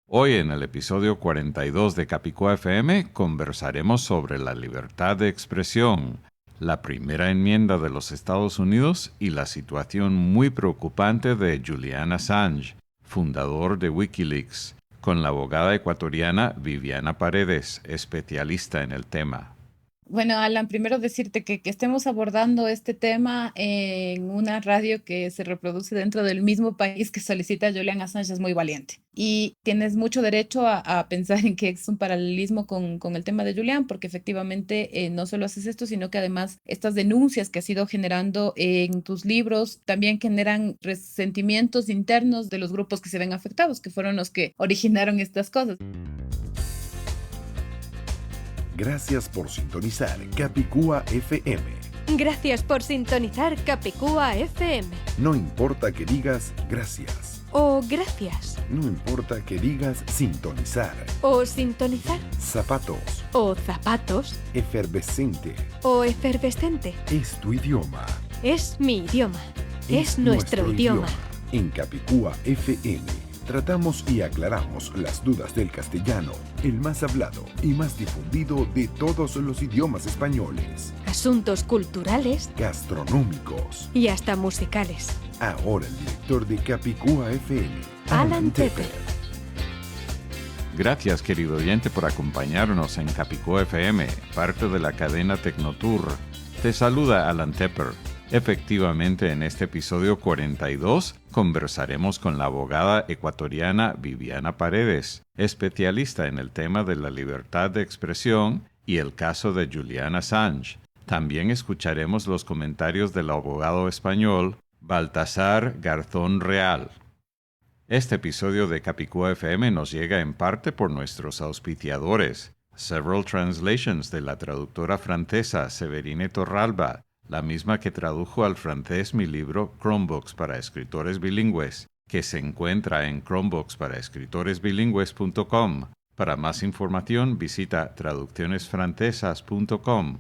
Hoy en el episodio 42 de Capicúa FM conversaremos sobre la libertad de expresión, la primera enmienda de los Estados Unidos y la situación muy preocupante de Julian Assange, fundador de Wikileaks, con la abogada ecuatoriana Viviana Paredes, especialista en el tema. Bueno, Alan, primero decirte que estemos abordando este tema en una radio que se reproduce dentro del mismo país que solicita a Julian Assange es muy valiente. Y tienes mucho derecho a pensar en que es un paralelismo con el tema de Julian, porque efectivamente no solo haces esto, sino que además estas denuncias que has ido generando en tus libros también generan resentimientos internos de los grupos que se ven afectados, que fueron los que originaron estas cosas. Gracias por sintonizar Capicúa FM. Gracias por sintonizar Capicúa FM. No importa que digas gracias. O gracias. No importa que digas sintonizar. O sintonizar. Zapatos. O zapatos. Efervescente. O efervescente. Es tu idioma. Es mi idioma. Es nuestro idioma. En Capicúa FM tratamos y aclaramos las dudas del castellano, el más hablado y más difundido de todos los idiomas españoles. Asuntos culturales. Gastronómicos. Y hasta musicales. Ahora el director de Capicúa FM, Alan Tepper. Gracias, querido oyente, por acompañarnos en Capicúa FM, parte de la cadena Tecnotour. Te saluda Alan Tepper. Efectivamente, en este episodio 42 conversaremos con la abogada ecuatoriana Viviana Paredes, especialista en el tema de la libertad de expresión y el caso de Julian Assange. También escucharemos los comentarios del abogado español Baltasar Garzón Real. Este episodio de Capicúa FM nos llega en parte por nuestros auspiciadores, Several Translations de la traductora francesa Severine Torralba, la misma que tradujo al francés mi libro Chromebooks para escritores bilingües, que se encuentra en chromebooks-para-escritores-bilingües.com. Para más información visita traduccionesfrancesas.com.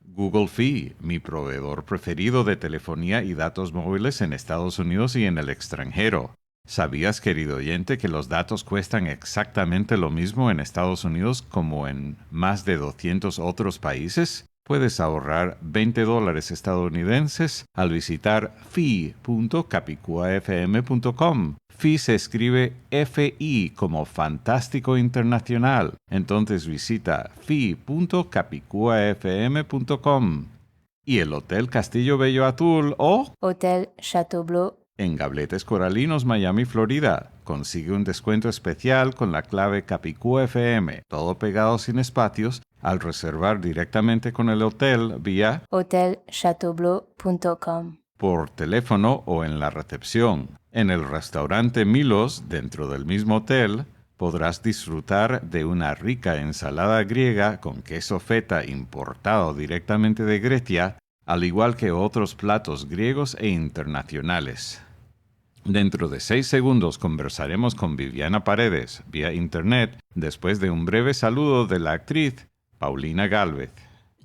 Google Fi, mi proveedor preferido de telefonía y datos móviles en Estados Unidos y en el extranjero. ¿Sabías, querido oyente, que los datos cuestan exactamente lo mismo en Estados Unidos como en más de 200 otros países? Puedes ahorrar $20 estadounidenses al visitar fi.capicuafm.com. Fi se escribe FI como Fantástico Internacional. Entonces visita fi.capicuafm.com. Y el Hotel Castillo Bello Azul o Hotel Chateaubleu en Gabletes Coralinos, Miami, Florida. Consigue un descuento especial con la clave Capicúa FM, todo pegado sin espacios, al reservar directamente con el hotel vía hotelchateaubleu.com. por teléfono o en la recepción. En el restaurante Milos, dentro del mismo hotel, podrás disfrutar de una rica ensalada griega con queso feta importado directamente de Grecia, al igual que otros platos griegos e internacionales. Dentro de 6 segundos conversaremos con Viviana Paredes vía internet después de un breve saludo de la actriz Paulina Gálvez.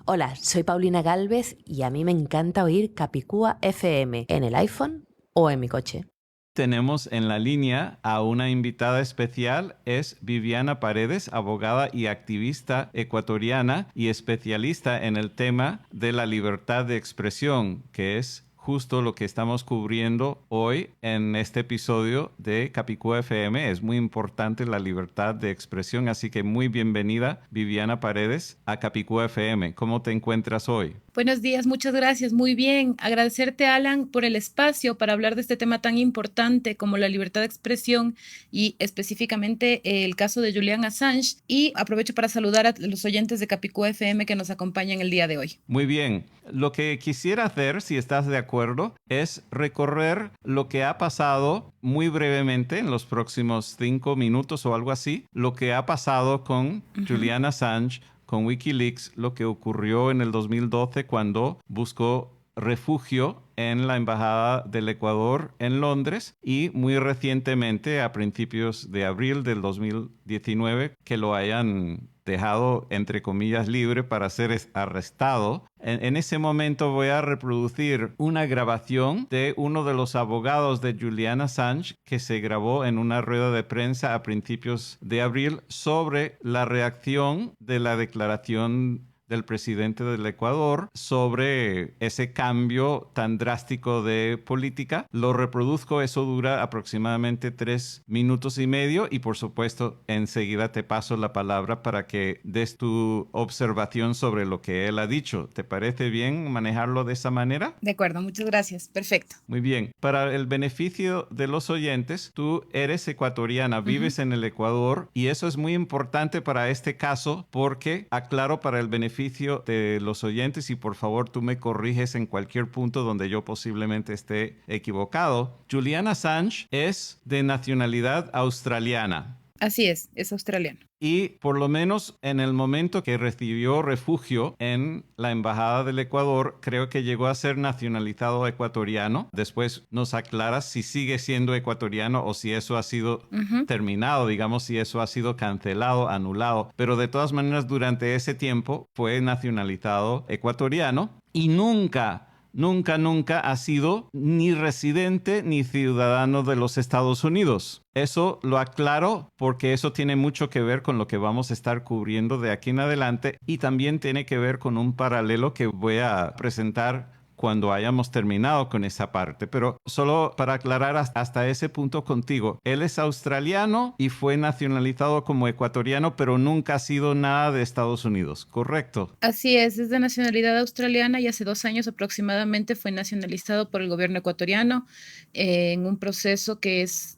Hola, soy Paulina Gálvez y a mí me encanta oír Capicúa FM en el iPhone o en mi coche. Tenemos en la línea a una invitada especial, es Viviana Paredes, abogada y activista ecuatoriana y especialista en el tema de la libertad de expresión, que es justo lo que estamos cubriendo hoy en este episodio de Capicúa FM. Es muy importante la libertad de expresión, así que muy bienvenida, Viviana Paredes, a Capicúa FM. ¿Cómo te encuentras hoy? Buenos días, muchas gracias. Muy bien. Agradecerte, Alan, por el espacio para hablar de este tema tan importante como la libertad de expresión y específicamente el caso de Julian Assange. Y aprovecho para saludar a los oyentes de Capicúa FM que nos acompañan el día de hoy. Muy bien. Lo que quisiera hacer, si estás de acuerdo, es recorrer lo que ha pasado muy brevemente en los próximos 5 minutos o algo así, lo que ha pasado con Julian Assange, con Wikileaks, lo que ocurrió en el 2012 cuando buscó refugio en la Embajada del Ecuador en Londres y muy recientemente, a principios de abril del 2019, que lo hayan dejado, entre comillas, libre para ser arrestado. En ese momento voy a reproducir una grabación de uno de los abogados de Julian Assange que se grabó en una rueda de prensa a principios de abril sobre la reacción de la declaración del presidente del Ecuador sobre ese cambio tan drástico de política. Lo reproduzco, eso dura aproximadamente 3 minutos y medio y por supuesto enseguida te paso la palabra para que des tu observación sobre lo que él ha dicho. ¿Te parece bien manejarlo de esa manera? De acuerdo, muchas gracias. Perfecto. Muy bien. Para el beneficio de los oyentes, tú eres ecuatoriana, vives en el Ecuador y eso es muy importante para este caso porque, aclaro, para el beneficio de los oyentes y por favor tú me corriges en cualquier punto donde yo posiblemente esté equivocado. Julian Assange es de nacionalidad australiana. Así es australiano. Y por lo menos en el momento que recibió refugio en la Embajada del Ecuador, creo que llegó a ser nacionalizado ecuatoriano. Después nos aclaras si sigue siendo ecuatoriano o si eso ha sido terminado, digamos, si eso ha sido cancelado, anulado. Pero de todas maneras, durante ese tiempo fue nacionalizado ecuatoriano y nunca ha sido ni residente ni ciudadano de los Estados Unidos. Eso lo aclaro porque eso tiene mucho que ver con lo que vamos a estar cubriendo de aquí en adelante y también tiene que ver con un paralelo que voy a presentar cuando hayamos terminado con esa parte. Pero solo para aclarar hasta ese punto contigo, él es australiano y fue nacionalizado como ecuatoriano, pero nunca ha sido nada de Estados Unidos, ¿correcto? Así es de nacionalidad australiana y hace 2 años aproximadamente fue nacionalizado por el gobierno ecuatoriano en un proceso que es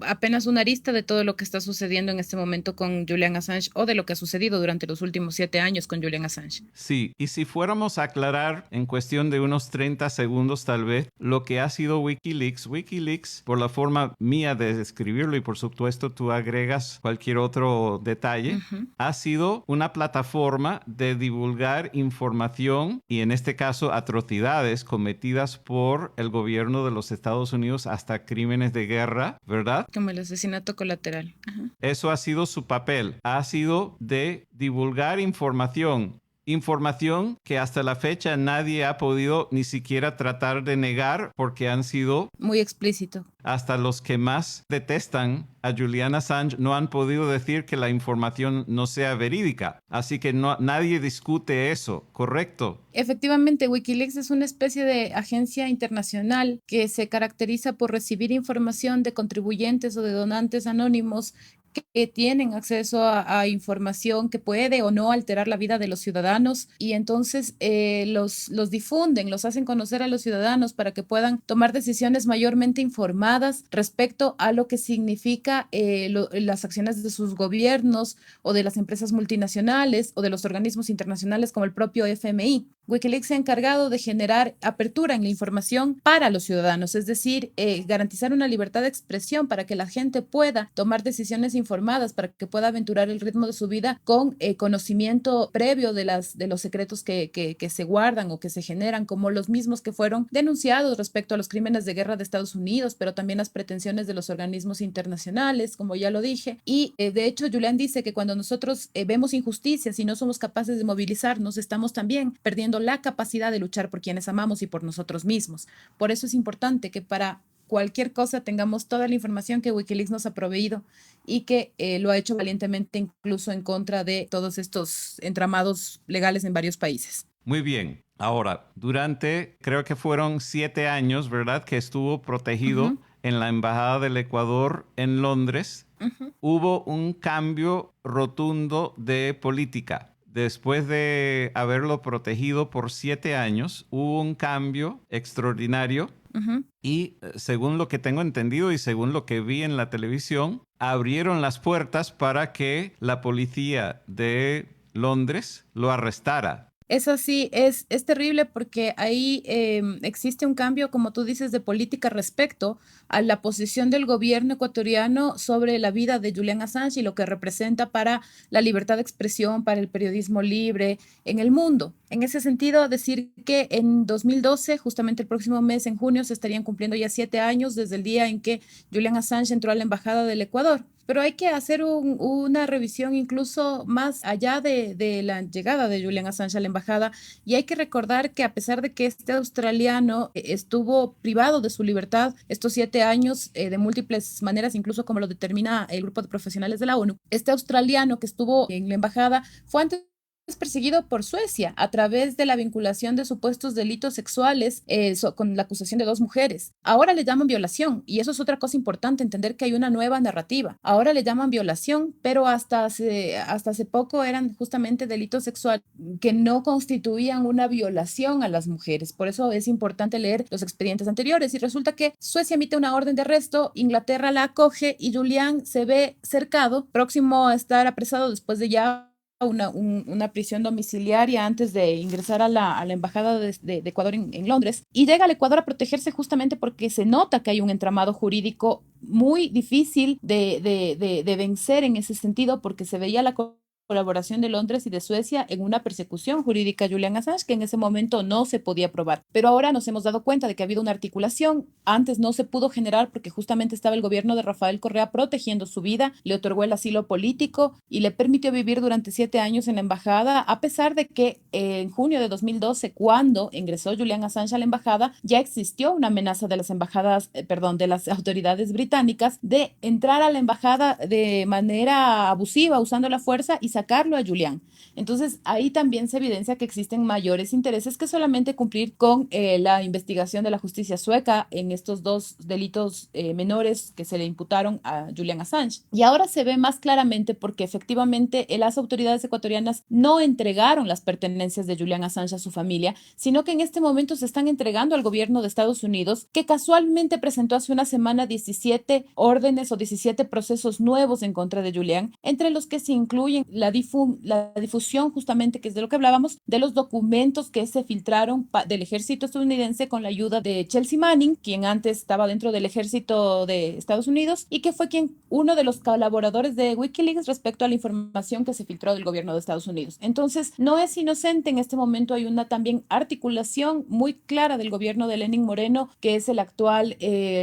apenas una arista de todo lo que está sucediendo en este momento con Julian Assange o de lo que ha sucedido durante los últimos 7 años con Julian Assange. Sí, y si fuéramos a aclarar en cuestión de unos 30 segundos tal vez lo que ha sido Wikileaks, por la forma mía de describirlo y por supuesto tú agregas cualquier otro detalle, ha sido una plataforma de divulgar información y en este caso atrocidades cometidas por el gobierno de los Estados Unidos hasta crímenes de guerra, ¿verdad? Como el asesinato colateral. Eso ha sido su papel, ha sido de divulgar información que hasta la fecha nadie ha podido ni siquiera tratar de negar porque han sido muy explícito. Hasta los que más detestan a Julian Assange no han podido decir que la información no sea verídica. Así que nadie discute eso, ¿correcto? Efectivamente, Wikileaks es una especie de agencia internacional que se caracteriza por recibir información de contribuyentes o de donantes anónimos que tienen acceso a información que puede o no alterar la vida de los ciudadanos y entonces los difunden, los hacen conocer a los ciudadanos para que puedan tomar decisiones mayormente informadas respecto a lo que significa las acciones de sus gobiernos o de las empresas multinacionales o de los organismos internacionales como el propio FMI. Wikileaks se ha encargado de generar apertura en la información para los ciudadanos, es decir, garantizar una libertad de expresión para que la gente pueda tomar decisiones informadas, para que pueda aventurar el ritmo de su vida con conocimiento previo de los secretos que se guardan o que se generan, como los mismos que fueron denunciados respecto a los crímenes de guerra de Estados Unidos, pero también las pretensiones de los organismos internacionales, como ya lo dije. Y de hecho, Julian dice que cuando nosotros vemos injusticias y no somos capaces de movilizarnos, estamos también perdiendo la capacidad de luchar por quienes amamos y por nosotros mismos. Por eso es importante que para cualquier cosa tengamos toda la información que Wikileaks nos ha proveído y que lo ha hecho valientemente incluso en contra de todos estos entramados legales en varios países. Muy bien. Ahora, durante, creo que fueron 7 años, ¿verdad?, que estuvo protegido en la Embajada del Ecuador en Londres, hubo un cambio rotundo de política. Después de haberlo protegido por 7 años, hubo un cambio extraordinario y según lo que tengo entendido y según lo que vi en la televisión, abrieron las puertas para que la policía de Londres lo arrestara. Es así, es terrible porque ahí existe un cambio, como tú dices, de política respecto a la posición del gobierno ecuatoriano sobre la vida de Julian Assange y lo que representa para la libertad de expresión, para el periodismo libre en el mundo. En ese sentido, decir que en 2012, justamente el próximo mes, en junio, se estarían cumpliendo ya 7 años desde el día en que Julian Assange entró a la Embajada del Ecuador. Pero hay que hacer una revisión incluso más allá de la llegada de Julian Assange a la embajada, y hay que recordar que a pesar de que este australiano estuvo privado de su libertad estos 7 años de múltiples maneras, incluso como lo determina el grupo de profesionales de la ONU, este australiano que estuvo en la embajada fue antes perseguido por Suecia a través de la vinculación de supuestos delitos sexuales con la acusación de 2 mujeres. Ahora le llaman violación, y eso es otra cosa importante, entender que hay una nueva narrativa. Ahora le llaman violación, pero hasta hace poco eran justamente delitos sexuales que no constituían una violación a las mujeres. Por eso es importante leer los expedientes anteriores, y resulta que Suecia emite una orden de arresto, Inglaterra la acoge y Julian se ve cercado, próximo a estar apresado después de ya una prisión domiciliaria antes de ingresar a la embajada de Ecuador en Londres, y llega al Ecuador a protegerse justamente porque se nota que hay un entramado jurídico muy difícil de vencer en ese sentido, porque se veía la colaboración de Londres y de Suecia en una persecución jurídica a Julian Assange que en ese momento no se podía probar. Pero ahora nos hemos dado cuenta de que ha habido una articulación. Antes no se pudo generar porque justamente estaba el gobierno de Rafael Correa protegiendo su vida, le otorgó el asilo político y le permitió vivir durante 7 años en la embajada, a pesar de que en junio de 2012, cuando ingresó Julian Assange a la embajada, ya existió una amenaza de las de las autoridades británicas de entrar a la embajada de manera abusiva, usando la fuerza y sacarlo a Julian. Entonces, ahí también se evidencia que existen mayores intereses que solamente cumplir con la investigación de la justicia sueca en estos 2 delitos menores que se le imputaron a Julian Assange. Y ahora se ve más claramente porque efectivamente las autoridades ecuatorianas no entregaron las pertenencias de Julian Assange a su familia, sino que en este momento se están entregando al gobierno de Estados Unidos, que casualmente presentó hace una semana 17 órdenes o 17 procesos nuevos en contra de Julian, entre los que se incluyen la difusión, justamente, que es de lo que hablábamos, de los documentos que se filtraron del ejército estadounidense con la ayuda de Chelsea Manning, quien antes estaba dentro del ejército de Estados Unidos y que fue uno de los colaboradores de Wikileaks respecto a la información que se filtró del gobierno de Estados Unidos. Entonces, no es inocente. En este momento hay una también articulación muy clara del gobierno de Lenín Moreno, que es el actual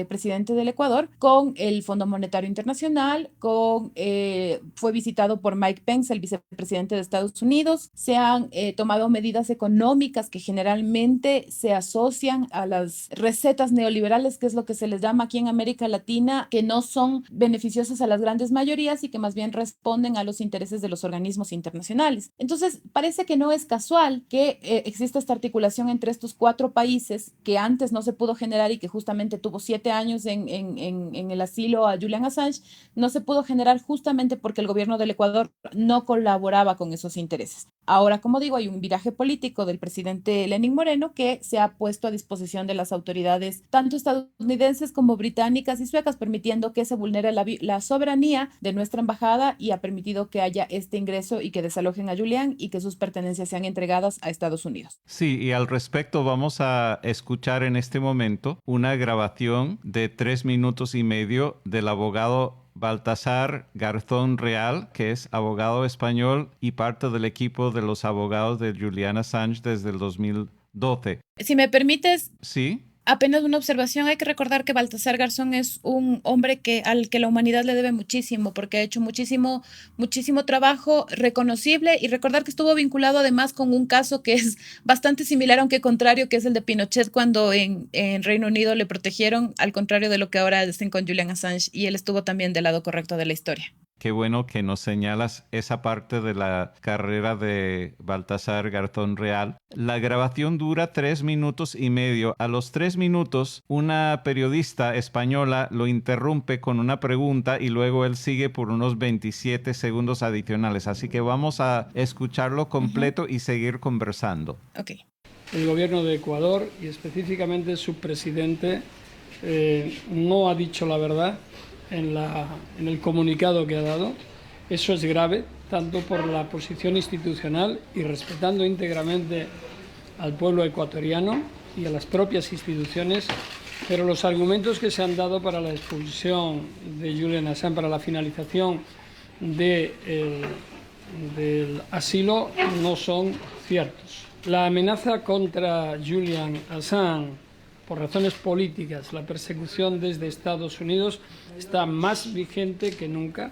presidente del Ecuador, con el Fondo Monetario Internacional, fue visitado por Mike Pence, el vicepresidente de Estados Unidos. Se han tomado medidas económicas que generalmente se asocian a las recetas neoliberales, que es lo que se les llama aquí en América Latina, que no son beneficiosas a las grandes mayorías y que más bien responden a los intereses de los organismos internacionales. Entonces, parece que no es casual que exista esta articulación entre estos 4 países que antes no se pudo generar y que justamente tuvo 7 años en el asilo a Julian Assange. No se pudo generar justamente porque el gobierno del Ecuador no colaboraba con esos intereses. Ahora, como digo, hay un viraje político del presidente Lenín Moreno que se ha puesto a disposición de las autoridades, tanto estadounidenses como británicas y suecas, permitiendo que se vulnere la soberanía de nuestra embajada, y ha permitido que haya este ingreso y que desalojen a Julian y que sus pertenencias sean entregadas a Estados Unidos. Sí, y al respecto vamos a escuchar en este momento una grabación de 3 minutos y medio del abogado Baltasar Garzón Real, que es abogado español y parte del equipo de los abogados de Julian Assange desde el 2012. Si me permites, ¿Sí? apenas una observación. Hay que recordar que Baltasar Garzón es un hombre al que la humanidad le debe muchísimo, porque ha hecho muchísimo trabajo reconocible, y recordar que estuvo vinculado además con un caso que es bastante similar, aunque contrario, que es el de Pinochet, cuando en Reino Unido le protegieron, al contrario de lo que ahora hacen con Julian Assange, y él estuvo también del lado correcto de la historia. Qué bueno que nos señalas esa parte de la carrera de Baltasar Garzón Real. La grabación dura 3 minutos y medio. A los 3 minutos, una periodista española lo interrumpe con una pregunta y luego él sigue por unos 27 segundos adicionales. Así que vamos a escucharlo completo y seguir conversando. Okay. El gobierno de Ecuador y específicamente su presidente no ha dicho la verdad en el comunicado que ha dado. Eso es grave, tanto por la posición institucional y respetando íntegramente al pueblo ecuatoriano y a las propias instituciones, pero los argumentos que se han dado para la expulsión de Julian Assange, para la finalización del asilo, no son ciertos. La amenaza contra Julian Assange por razones políticas, la persecución desde Estados Unidos está más vigente que nunca.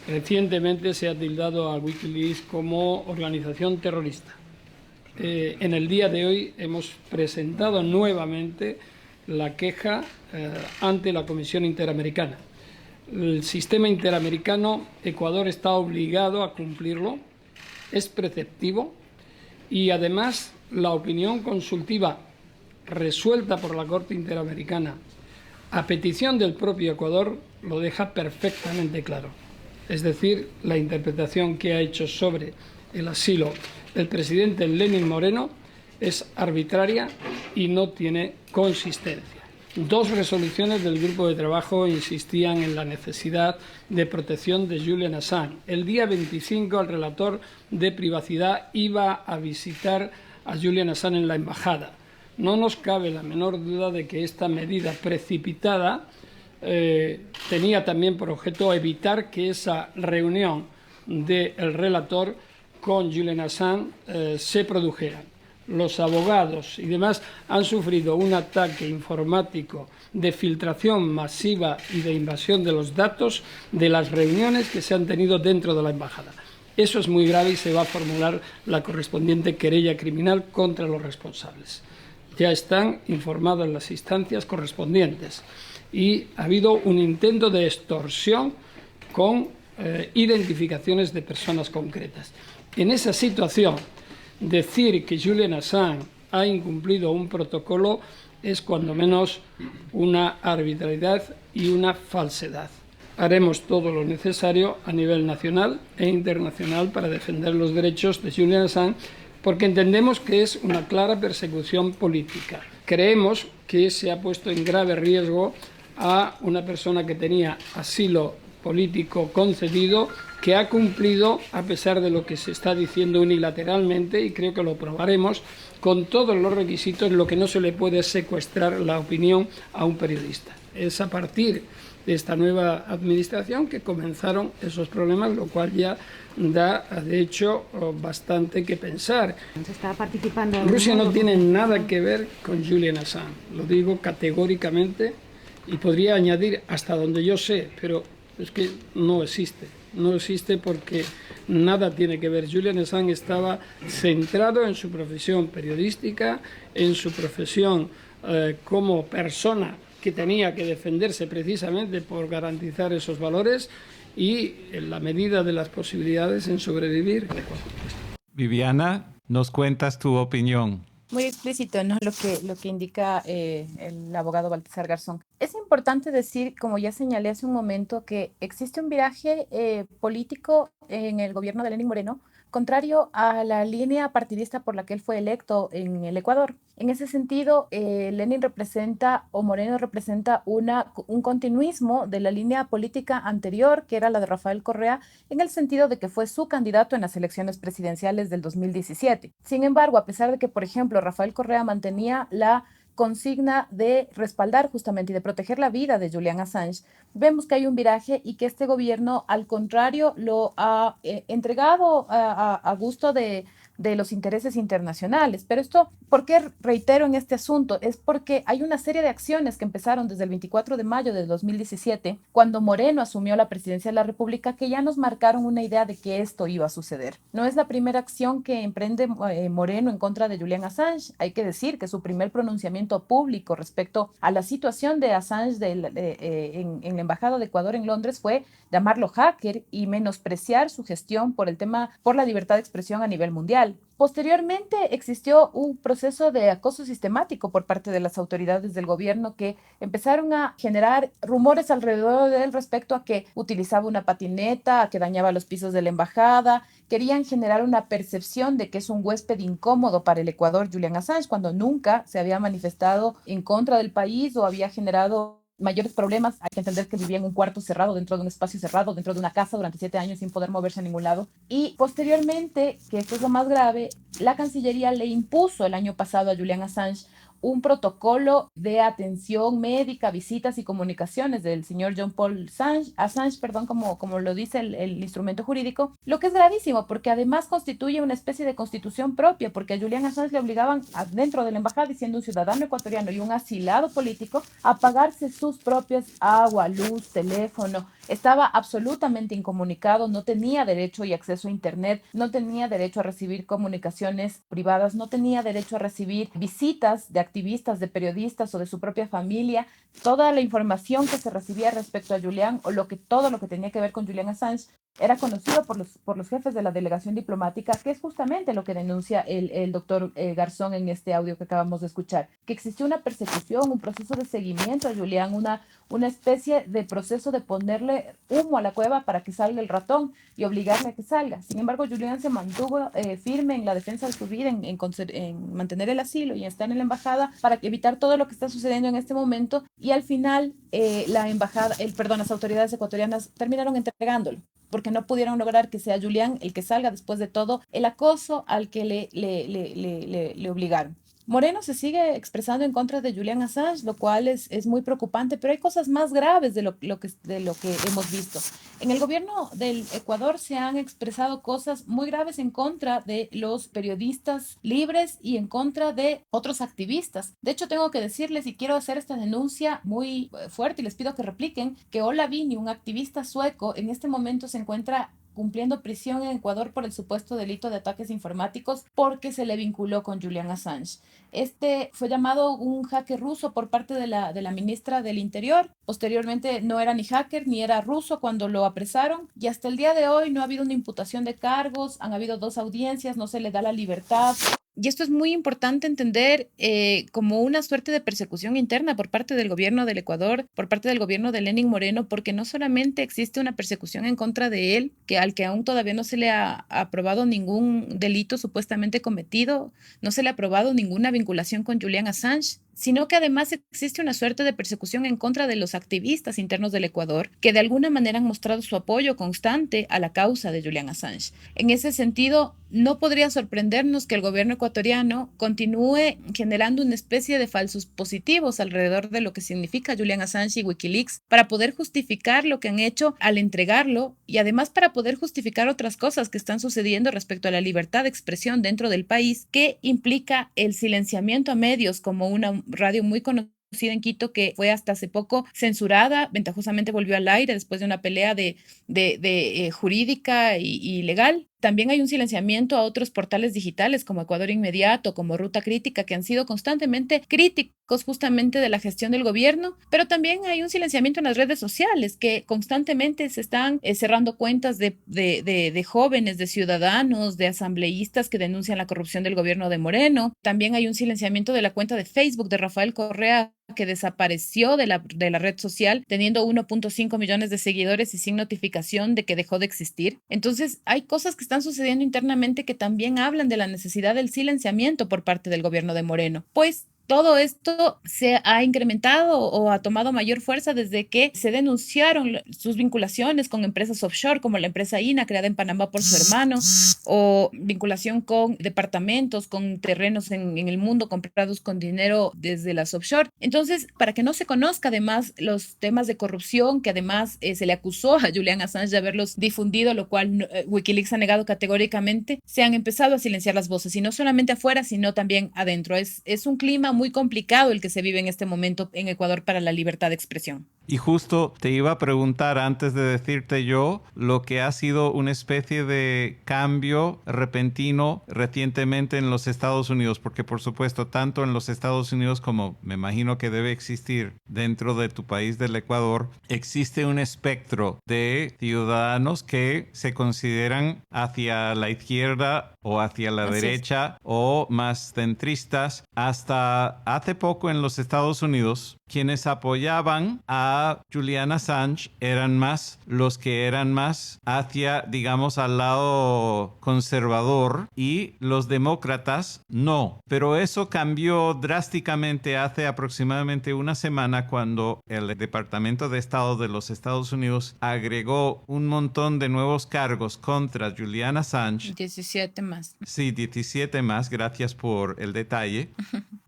Recientemente se ha tildado a Wikileaks como organización terrorista. En el día de hoy hemos presentado nuevamente la queja ante la Comisión Interamericana. El sistema interamericano, Ecuador está obligado a cumplirlo, es preceptivo y además la opinión consultiva resuelta por la Corte Interamericana a petición del propio Ecuador lo deja perfectamente claro. Es decir, la interpretación que ha hecho sobre el asilo el presidente Lenín Moreno es arbitraria y no tiene consistencia. 2 resoluciones del grupo de trabajo insistían en la necesidad de protección de Julian Assange. El día 25 el relator de privacidad iba a visitar a Julian Assange en la embajada. No nos cabe la menor duda de que esta medida precipitada tenía también por objeto evitar que esa reunión del relator con Julian Assange se produjera. Los abogados y demás han sufrido un ataque informático de filtración masiva y de invasión de los datos de las reuniones que se han tenido dentro de la embajada. Eso es muy grave y se va a formular la correspondiente querella criminal contra los responsables. Ya están informados en las instancias correspondientes y ha habido un intento de extorsión con identificaciones de personas concretas. En esa situación, decir que Julian Assange ha incumplido un protocolo es cuando menos una arbitrariedad y una falsedad. Haremos todo lo necesario a nivel nacional e internacional para defender los derechos de Julian Assange porque entendemos que es una clara persecución política. Creemos que se ha puesto en grave riesgo a una persona que tenía asilo político concedido, que ha cumplido a pesar de lo que se está diciendo unilateralmente, y creo que lo probaremos, con todos los requisitos. Lo que no se le puede secuestrar la opinión a un periodista. Es a partir de esta nueva administración que comenzaron esos problemas, lo cual ya da, de hecho, bastante que pensar. ¿Está participando? Rusia no tiene nada que ver con Julian Assange, lo digo categóricamente, y podría añadir hasta donde yo sé, pero es que no existe. No existe porque nada tiene que ver. Julian Assange estaba centrado en su profesión periodística, en su profesión como persona que tenía que defenderse precisamente por garantizar esos valores y, en la medida de las posibilidades, en sobrevivir. Viviana, ¿nos cuentas tu opinión? Muy explícito, ¿no? Lo que indica el abogado Baltasar Garzón. Es importante decir, como ya señalé hace un momento, que existe un viraje político en el gobierno de Lenín Moreno, contrario a la línea partidista por la que él fue electo en el Ecuador. En ese sentido, Lenin representa, o Moreno representa, un continuismo de la línea política anterior, que era la de Rafael Correa, en el sentido de que fue su candidato en las elecciones presidenciales del 2017. Sin embargo, a pesar de que, por ejemplo, Rafael Correa mantenía la consigna de respaldar justamente y de proteger la vida de Julian Assange, vemos que hay un viraje y que este gobierno, al contrario, lo ha entregado a gusto de los intereses internacionales. Pero esto, ¿por qué reitero en este asunto? Es porque hay una serie de acciones que empezaron desde el 24 de mayo de 2017, cuando Moreno asumió la presidencia de la República, que ya nos marcaron una idea de que esto iba a suceder. No es la primera acción que emprende Moreno en contra de Julian Assange. Hay que decir que su primer pronunciamiento público respecto a la situación de Assange en la Embajada de Ecuador en Londres fue llamarlo hacker y menospreciar su gestión por la libertad de expresión a nivel mundial. Posteriormente existió un proceso de acoso sistemático por parte de las autoridades del gobierno que empezaron a generar rumores alrededor de él respecto a que utilizaba una patineta, a que dañaba los pisos de la embajada. Querían generar una percepción de que es un huésped incómodo para el Ecuador, Julian Assange, cuando nunca se había manifestado en contra del país o había generado mayores problemas. Hay que entender que vivía en un cuarto cerrado, dentro de un espacio cerrado, dentro de una casa durante 7 años sin poder moverse a ningún lado. Y posteriormente, que esto es lo más grave, la Cancillería le impuso el año pasado a Julian Assange un protocolo de atención médica, visitas y comunicaciones del señor John Paul Assange, como lo dice el instrumento jurídico, lo que es gravísimo porque además constituye una especie de constitución propia, porque a Julian Assange le obligaban dentro de la embajada, siendo un ciudadano ecuatoriano y un asilado político, a pagarse sus propias agua, luz, teléfono. Estaba absolutamente incomunicado, no tenía derecho y acceso a internet, no tenía derecho a recibir comunicaciones privadas, no tenía derecho a recibir visitas de activistas, de periodistas o de su propia familia. Toda la información que se recibía respecto a Julian o todo lo que tenía que ver con Julian Assange era conocido por los jefes de la delegación diplomática, que es justamente lo que denuncia el doctor Garzón en este audio que acabamos de escuchar, que existió una persecución, un proceso de seguimiento a Julian, una especie de proceso de ponerle humo a la cueva para que salga el ratón y obligarle a que salga. Sin embargo, Julian se mantuvo firme en la defensa de su vida, en mantener el asilo y estar en la embajada para evitar todo lo que está sucediendo en este momento, y al final las autoridades ecuatorianas terminaron entregándolo, porque no pudieron lograr que sea Julian el que salga después de todo el acoso al que le obligaron. Moreno se sigue expresando en contra de Julian Assange, lo cual es muy preocupante, pero hay cosas más graves de lo que hemos visto. En el gobierno del Ecuador se han expresado cosas muy graves en contra de los periodistas libres y en contra de otros activistas. De hecho, tengo que decirles, y quiero hacer esta denuncia muy fuerte y les pido que repliquen, que Ola Vini, un activista sueco, en este momento se encuentra cumpliendo prisión en Ecuador por el supuesto delito de ataques informáticos porque se le vinculó con Julian Assange. Este fue llamado un hacker ruso por parte de la ministra del Interior. Posteriormente no era ni hacker ni era ruso cuando lo apresaron, y hasta el día de hoy no ha habido una imputación de cargos, han habido 2 audiencias, no se le da la libertad. Y esto es muy importante entender como una suerte de persecución interna por parte del gobierno del Ecuador, por parte del gobierno de Lenín Moreno, porque no solamente existe una persecución en contra de él, al que aún todavía no se le ha aprobado ningún delito supuestamente cometido, no se le ha aprobado ninguna vinculación con Julian Assange, sino que además existe una suerte de persecución en contra de los activistas internos del Ecuador que de alguna manera han mostrado su apoyo constante a la causa de Julian Assange. En ese sentido, no podría sorprendernos que el gobierno ecuatoriano continúe generando una especie de falsos positivos alrededor de lo que significa Julian Assange y Wikileaks para poder justificar lo que han hecho al entregarlo, y además para poder justificar otras cosas que están sucediendo respecto a la libertad de expresión dentro del país, que implica el silenciamiento a medios como una radio muy conocida en Quito que fue hasta hace poco censurada, ventajosamente volvió al aire después de una pelea jurídica y legal. También hay un silenciamiento a otros portales digitales como Ecuador Inmediato, como Ruta Crítica, que han sido constantemente críticos justamente de la gestión del gobierno, pero también hay un silenciamiento en las redes sociales que constantemente se están cerrando cuentas de jóvenes, de ciudadanos, de asambleístas que denuncian la corrupción del gobierno de Moreno. También hay un silenciamiento de la cuenta de Facebook de Rafael Correa, que desapareció de la red social teniendo 1.5 millones de seguidores y sin notificación de que dejó de existir. Entonces hay cosas que están sucediendo internamente que también hablan de la necesidad del silenciamiento por parte del gobierno de Moreno. Pues todo esto se ha incrementado o ha tomado mayor fuerza desde que se denunciaron sus vinculaciones con empresas offshore como la empresa INA, creada en Panamá por su hermano, o vinculación con departamentos, con terrenos en el mundo comprados con dinero desde las offshore. Entonces, para que no se conozca además los temas de corrupción que además se le acusó a Julian Assange de haberlos difundido, lo cual Wikileaks ha negado categóricamente, se han empezado a silenciar las voces, y no solamente afuera, sino también adentro. Es un clima muy complicado el que se vive en este momento en Ecuador para la libertad de expresión. Y justo te iba a preguntar antes de decirte yo lo que ha sido una especie de cambio repentino recientemente en los Estados Unidos, porque por supuesto tanto en los Estados Unidos como me imagino que debe existir dentro de tu país del Ecuador, existe un espectro de ciudadanos que se consideran hacia la izquierda o hacia la derecha o más centristas. Hasta hace poco en los Estados Unidos, quienes apoyaban a Julian Assange eran más los que eran más hacia, digamos, al lado conservador, y los demócratas no. Pero eso cambió drásticamente hace aproximadamente una semana cuando el Departamento de Estado de los Estados Unidos agregó un montón de nuevos cargos contra Julian Assange. 17 más. Sí, 17 más, gracias por el detalle.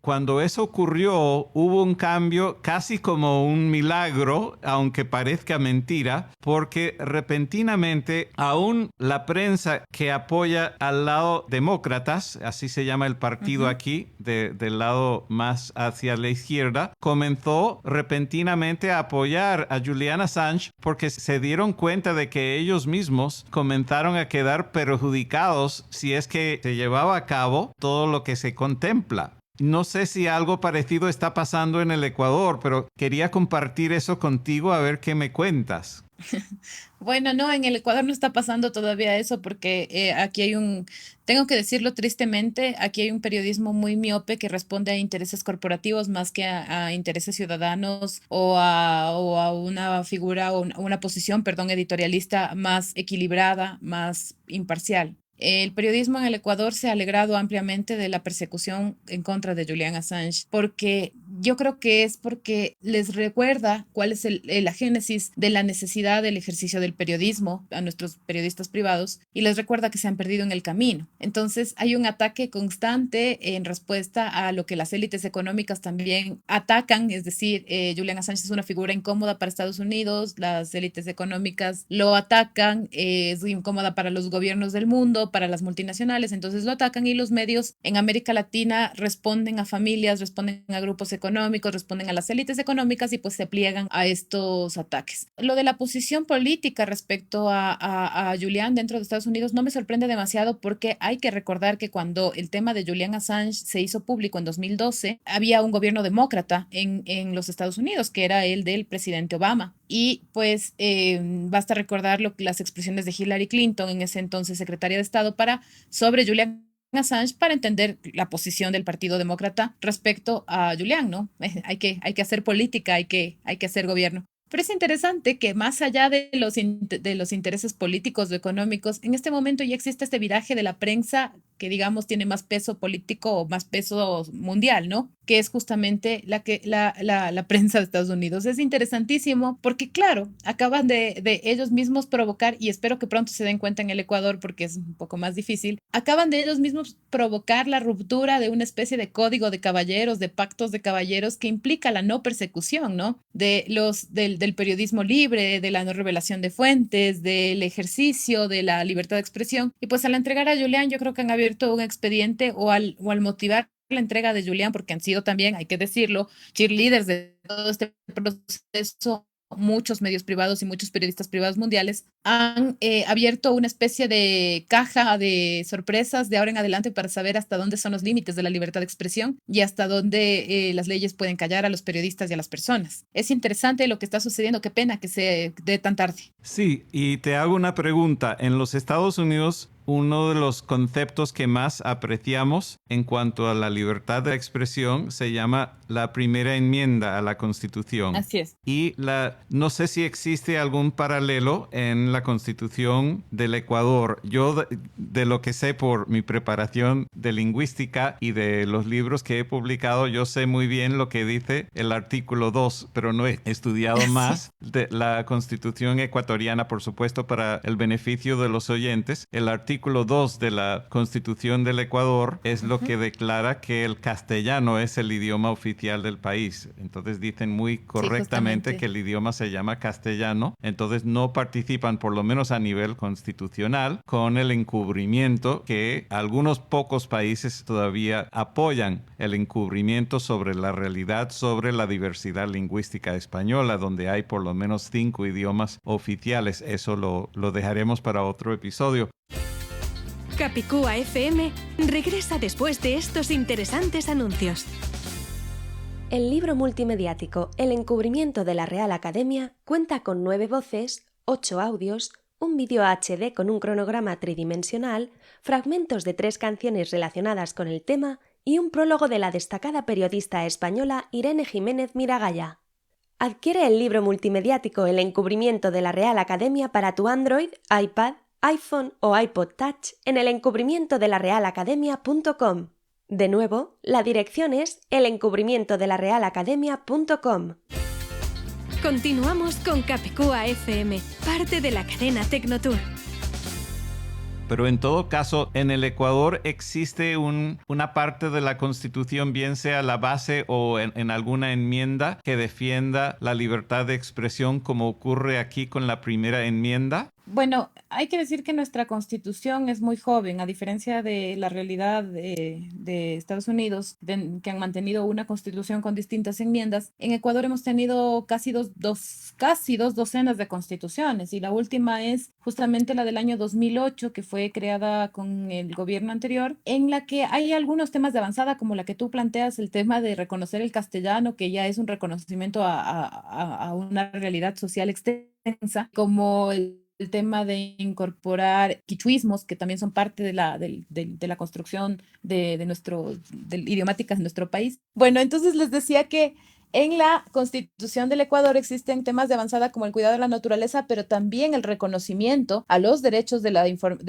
cuando eso ocurrió, hubo un cambio casi como un milagro, aunque parezca mentira, porque repentinamente aún la prensa que apoya al lado demócratas, así se llama el partido aquí, del lado más hacia la izquierda, comenzó repentinamente a apoyar a Julian Assange porque se dieron cuenta de que ellos mismos comenzaron a quedar perjudicados si es que se llevaba a cabo todo lo que se contempla. No sé si algo parecido está pasando en el Ecuador, pero quería compartir eso contigo a ver qué me cuentas. Bueno, no, en el Ecuador no está pasando todavía eso porque aquí hay tengo que decirlo tristemente, aquí hay un periodismo muy miope que responde a intereses corporativos más que a intereses ciudadanos o a una figura o una posición, editorialista más equilibrada, más imparcial. El periodismo en el Ecuador se ha alegrado ampliamente de la persecución en contra de Julian Assange, porque yo creo que es porque les recuerda cuál es la génesis de la necesidad del ejercicio del periodismo a nuestros periodistas privados y les recuerda que se han perdido en el camino. Entonces hay un ataque constante en respuesta a lo que las élites económicas también atacan, es decir, Julian Assange es una figura incómoda para Estados Unidos, las élites económicas lo atacan, es incómoda para los gobiernos del mundo, para las multinacionales, entonces lo atacan y los medios en América Latina responden a familias, responden a grupos económicos, responden a las élites económicas y pues se pliegan a estos ataques. Lo de la posición política respecto a Julian dentro de Estados Unidos no me sorprende demasiado porque hay que recordar que cuando el tema de Julian Assange se hizo público en 2012, había un gobierno demócrata en los Estados Unidos, que era el del presidente Obama. Y pues basta recordar las expresiones de Hillary Clinton, en ese entonces secretaria de Estado, sobre Julian Assange para entender la posición del Partido Demócrata respecto a Julian, ¿no? Hay que hacer política, hay que hacer gobierno. Pero es interesante que más allá de los intereses políticos o económicos, en este momento ya existe este viraje de la prensa que, digamos, tiene más peso político o más peso mundial, ¿no? Que es justamente la prensa de Estados Unidos. Es interesantísimo porque, claro, acaban de ellos mismos provocar, y espero que pronto se den cuenta en el Ecuador porque es un poco más difícil, acaban de ellos mismos provocar la ruptura de una especie de código de caballeros, de pactos de caballeros que implica la no persecución, ¿no? Del periodismo libre, de la no revelación de fuentes, del ejercicio de la libertad de expresión. Y pues al entregar a Julian, yo creo que han abierto un expediente o al motivar la entrega de Julian, porque han sido también, hay que decirlo, cheerleaders de todo este proceso. Muchos medios privados y muchos periodistas privados mundiales han abierto una especie de caja de sorpresas de ahora en adelante para saber hasta dónde son los límites de la libertad de expresión y hasta dónde las leyes pueden callar a los periodistas y a las personas. Es interesante lo que está sucediendo, qué pena que se dé tan tarde. Sí, y te hago una pregunta. En los Estados Unidos, uno de los conceptos que más apreciamos en cuanto a la libertad de expresión se llama la primera enmienda a la Constitución. Así es. Y no sé si existe algún paralelo en la Constitución del Ecuador. Yo, de lo que sé por mi preparación de lingüística y de los libros que he publicado, yo sé muy bien lo que dice el artículo 2, pero no he estudiado más de la Constitución ecuatoriana, por supuesto, para el beneficio de los oyentes. El artículo 2 de la Constitución del Ecuador es lo que declara que el castellano es el idioma oficial del país. Entonces dicen muy correctamente que el idioma se llama castellano. Entonces no participan, por lo menos a nivel constitucional, con el encubrimiento, que algunos pocos países todavía apoyan el encubrimiento sobre la realidad, sobre la diversidad lingüística española, donde hay por lo menos 5 idiomas oficiales. Eso lo dejaremos para otro episodio. Capicúa FM regresa después de estos interesantes anuncios. El libro multimediático El encubrimiento de la Real Academia cuenta con 9 voces, 8 audios, un vídeo HD con un cronograma tridimensional, fragmentos de 3 canciones relacionadas con el tema y un prólogo de la destacada periodista española Irene Jiménez Miragaya. Adquiere el libro multimediático El encubrimiento de la Real Academia para tu Android, iPad, iPhone o iPod Touch en elencubrimientodelarealacademia.com. De nuevo, la dirección es elencubrimientodelarealacademia.com. Continuamos con Capicúa FM, parte de la cadena Tecnotour. Pero en todo caso, en el Ecuador existe una parte de la Constitución, bien sea la base o en alguna enmienda, que defienda la libertad de expresión, como ocurre aquí con la primera enmienda. Bueno, hay que decir que nuestra constitución es muy joven, a diferencia de la realidad de Estados Unidos, que han mantenido una constitución con distintas enmiendas. En Ecuador hemos tenido casi dos docenas de constituciones, y la última es justamente la del año 2008, que fue creada con el gobierno anterior, en la que hay algunos temas de avanzada, como la que tú planteas, el tema de reconocer el castellano, que ya es un reconocimiento a una realidad social extensa, como el tema de incorporar quichuismos, que también son parte de la construcción de idiomáticas de nuestro país. Bueno, entonces les decía que en la Constitución del Ecuador existen temas de avanzada como el cuidado de la naturaleza, pero también el reconocimiento a los derechos de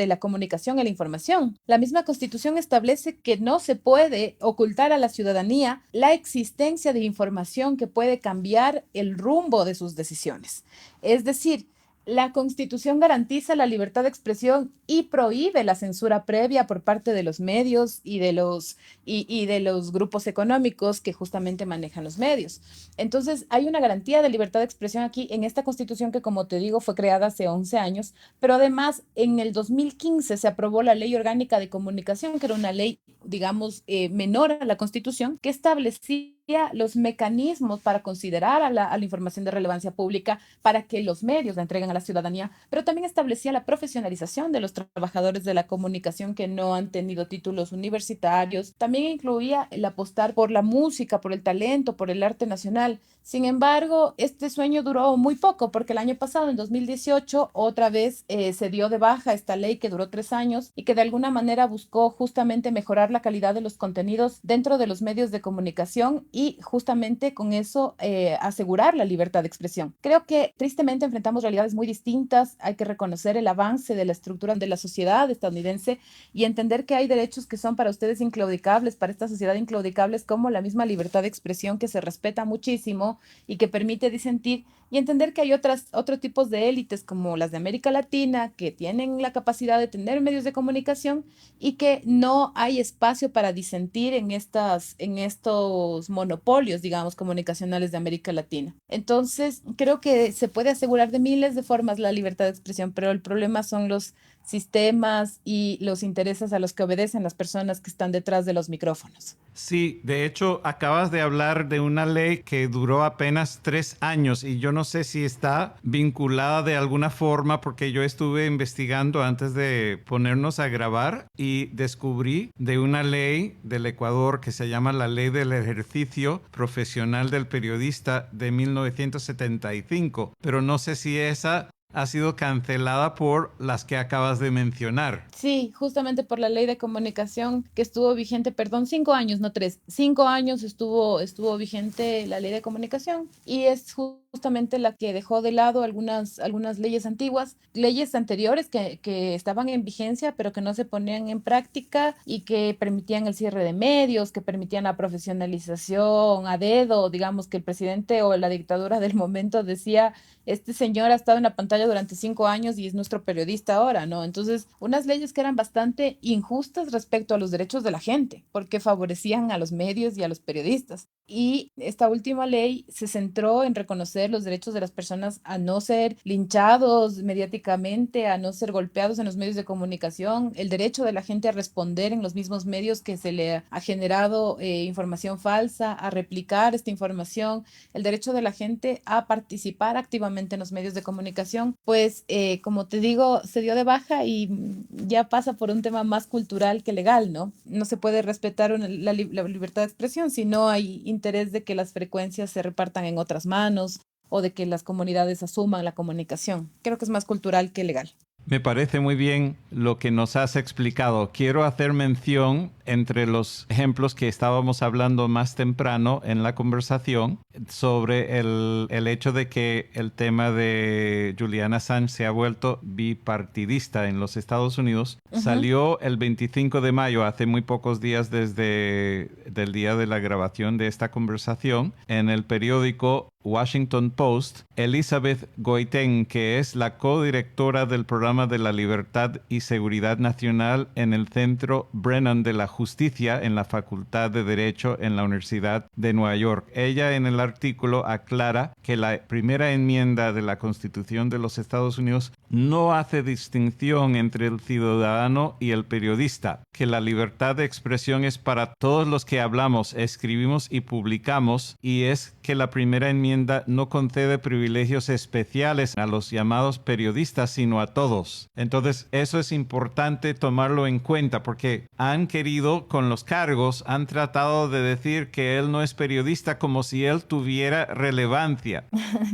la comunicación y la información. La misma Constitución establece que no se puede ocultar a la ciudadanía la existencia de información que puede cambiar el rumbo de sus decisiones. Es decir, la Constitución garantiza la libertad de expresión y prohíbe la censura previa por parte de los medios y de los grupos económicos que justamente manejan los medios. Entonces, hay una garantía de libertad de expresión aquí en esta Constitución que, como te digo, fue creada hace 11 años, pero además en el 2015 se aprobó la Ley Orgánica de Comunicación, que era una ley, digamos, menor a la Constitución, que establecía los mecanismos para considerar a la información de relevancia pública para que los medios la entreguen a la ciudadanía, pero también establecía la profesionalización de los trabajadores de la comunicación que no han tenido títulos universitarios. También incluía el apostar por la música, por el talento, por el arte nacional. Sin embargo, este sueño duró muy poco, porque el año pasado, en 2018, otra vez se dio de baja esta ley que duró 3 años y que de alguna manera buscó justamente mejorar la calidad de los contenidos dentro de los medios de comunicación y justamente con eso asegurar la libertad de expresión. Creo que tristemente enfrentamos realidades muy distintas. Hay que reconocer el avance de la estructura de la sociedad estadounidense y entender que hay derechos que son para ustedes inclaudicables, para esta sociedad inclaudicables, como la misma libertad de expresión, que se respeta muchísimo y que permite disentir, y entender que hay otros tipos de élites como las de América Latina que tienen la capacidad de tener medios de comunicación y que no hay espacio para disentir en estos monopolios, digamos, comunicacionales de América Latina. Entonces, creo que se puede asegurar de miles de formas la libertad de expresión, pero el problema son los sistemas y los intereses a los que obedecen las personas que están detrás de los micrófonos. Sí, de hecho, acabas de hablar de una ley que duró apenas 3 años y yo no sé si está vinculada de alguna forma, porque yo estuve investigando antes de ponernos a grabar y descubrí de una ley del Ecuador que se llama la Ley del Ejercicio Profesional del Periodista de 1975, pero no sé si esa ha sido cancelada por las que acabas de mencionar. Sí, justamente por la ley de comunicación que estuvo vigente, 5 años, no 3, 5 años estuvo vigente la ley de comunicación, y es justamente la que dejó de lado algunas leyes antiguas, leyes anteriores que estaban en vigencia pero que no se ponían en práctica y que permitían el cierre de medios, que permitían la profesionalización a dedo, digamos que el presidente o la dictadura del momento decía: este señor ha estado en la pantalla durante 5 años y es nuestro periodista ahora, ¿no? Entonces, unas leyes que eran bastante injustas respecto a los derechos de la gente, porque favorecían a los medios y a los periodistas. Y esta última ley se centró en reconocer los derechos de las personas a no ser linchados mediáticamente, a no ser golpeados en los medios de comunicación, el derecho de la gente a responder en los mismos medios que se le ha generado información falsa, a replicar esta información, el derecho de la gente a participar activamente en los medios de comunicación. Pues, como te digo, se dio de baja y ya pasa por un tema más cultural que legal, ¿no? No se puede respetar la libertad de expresión si no hay interés de que las frecuencias se repartan en otras manos o de que las comunidades asuman la comunicación. Creo que es más cultural que legal. Me parece muy bien lo que nos has explicado. Quiero hacer mención entre los ejemplos que estábamos hablando más temprano en la conversación sobre el hecho de que el tema de Julian Assange se ha vuelto bipartidista en los Estados Unidos. Salió el 25 de mayo, hace muy pocos días desde el día de la grabación de esta conversación, en el periódico Washington Post, Elizabeth Goitein, que es la codirectora del Programa de la Libertad y Seguridad Nacional en el Centro Brennan de la Justicia en la Facultad de Derecho en la Universidad de Nueva York. Ella en el artículo aclara que la primera enmienda de la Constitución de los Estados Unidos no hace distinción entre el ciudadano y el periodista, que la libertad de expresión es para todos los que hablamos, escribimos y publicamos, y es que la primera enmienda no concede privilegios especiales a los llamados periodistas, sino a todos. Entonces, eso es importante tomarlo en cuenta porque han querido, con los cargos, han tratado de decir que él no es periodista como si él tuviera relevancia.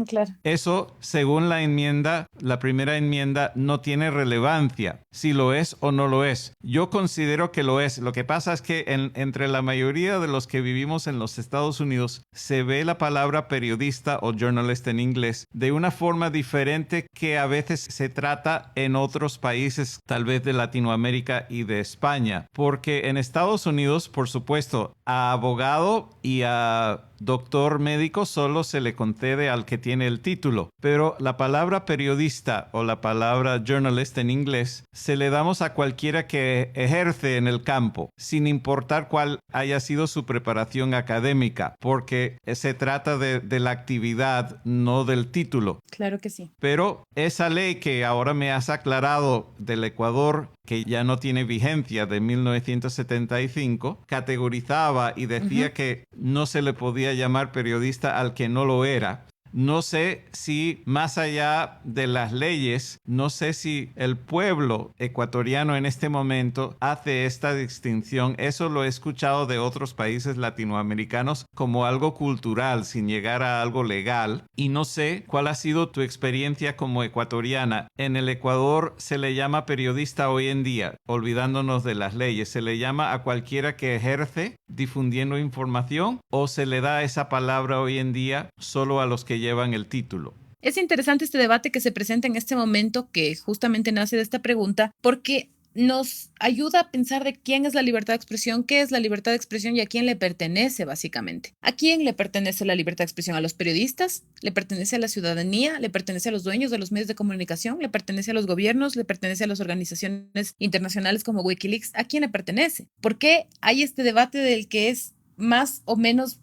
Claro. Eso, según la enmienda, la primera enmienda no tiene relevancia, si lo es o no lo es. Yo considero que lo es. Lo que pasa es que entre la mayoría de los que vivimos en los Estados Unidos se ve la palabra periodista o journalist en inglés de una forma diferente que a veces se trata en otros países, tal vez de Latinoamérica y de España. Porque en Estados Unidos, por supuesto, a abogado y a doctor médico solo se le concede al que tiene el título, pero la palabra periodista o la palabra journalist en inglés se le damos a cualquiera que ejerce en el campo, sin importar cuál haya sido su preparación académica, porque se trata de la actividad, no del título. Claro que sí. Pero esa ley que ahora me has aclarado del Ecuador, que ya no tiene vigencia, de 1975, categorizaba y decía que no se le podía llamar periodista al que no lo era. No sé si más allá de las leyes, no sé si el pueblo ecuatoriano en este momento hace esta distinción. Eso lo he escuchado de otros países latinoamericanos como algo cultural, sin llegar a algo legal. Y no sé cuál ha sido tu experiencia como ecuatoriana. En el Ecuador se le llama periodista hoy en día, olvidándonos de las leyes. ¿Se le llama a cualquiera que ejerce difundiendo información o se le da esa palabra hoy en día solo a los que llevan el título? Es interesante este debate que se presenta en este momento, que justamente nace de esta pregunta, porque nos ayuda a pensar de quién es la libertad de expresión, qué es la libertad de expresión y a quién le pertenece, básicamente. ¿A quién le pertenece la libertad de expresión? ¿A los periodistas? ¿Le pertenece a la ciudadanía? ¿Le pertenece a los dueños de los medios de comunicación? ¿Le pertenece a los gobiernos? ¿Le pertenece a las organizaciones internacionales como Wikileaks? ¿A quién le pertenece? ¿Por qué hay este debate del que es más o menos,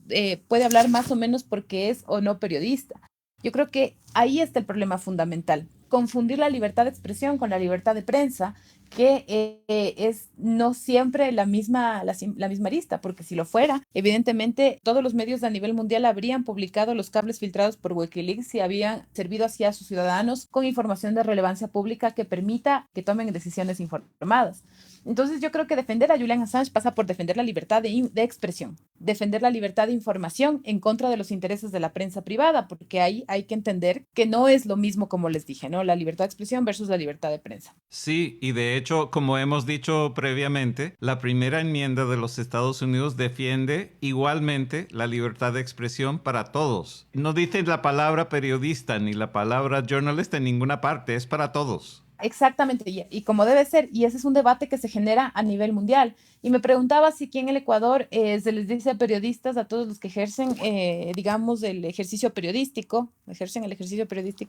puede hablar más o menos porque es o no periodista? Yo creo que ahí está el problema fundamental. Confundir la libertad de expresión con la libertad de prensa, que es no siempre la misma arista, porque si lo fuera, evidentemente todos los medios a nivel mundial habrían publicado los cables filtrados por Wikileaks y habían servido así a sus ciudadanos con información de relevancia pública que permita que tomen decisiones informadas. Entonces yo creo que defender a Julian Assange pasa por defender la libertad de expresión, defender la libertad de información en contra de los intereses de la prensa privada, porque ahí hay que entender que no es lo mismo, como les dije, ¿no? La libertad de expresión versus la libertad de prensa. Sí, y de hecho, como hemos dicho previamente, la primera enmienda de los Estados Unidos defiende igualmente la libertad de expresión para todos. No dice la palabra periodista ni la palabra journalist en ninguna parte, es para todos. Exactamente, y como debe ser, y ese es un debate que se genera a nivel mundial. Y me preguntaba si aquí en el Ecuador se les dice a periodistas, a todos los que ejercen, digamos, el ejercicio periodístico,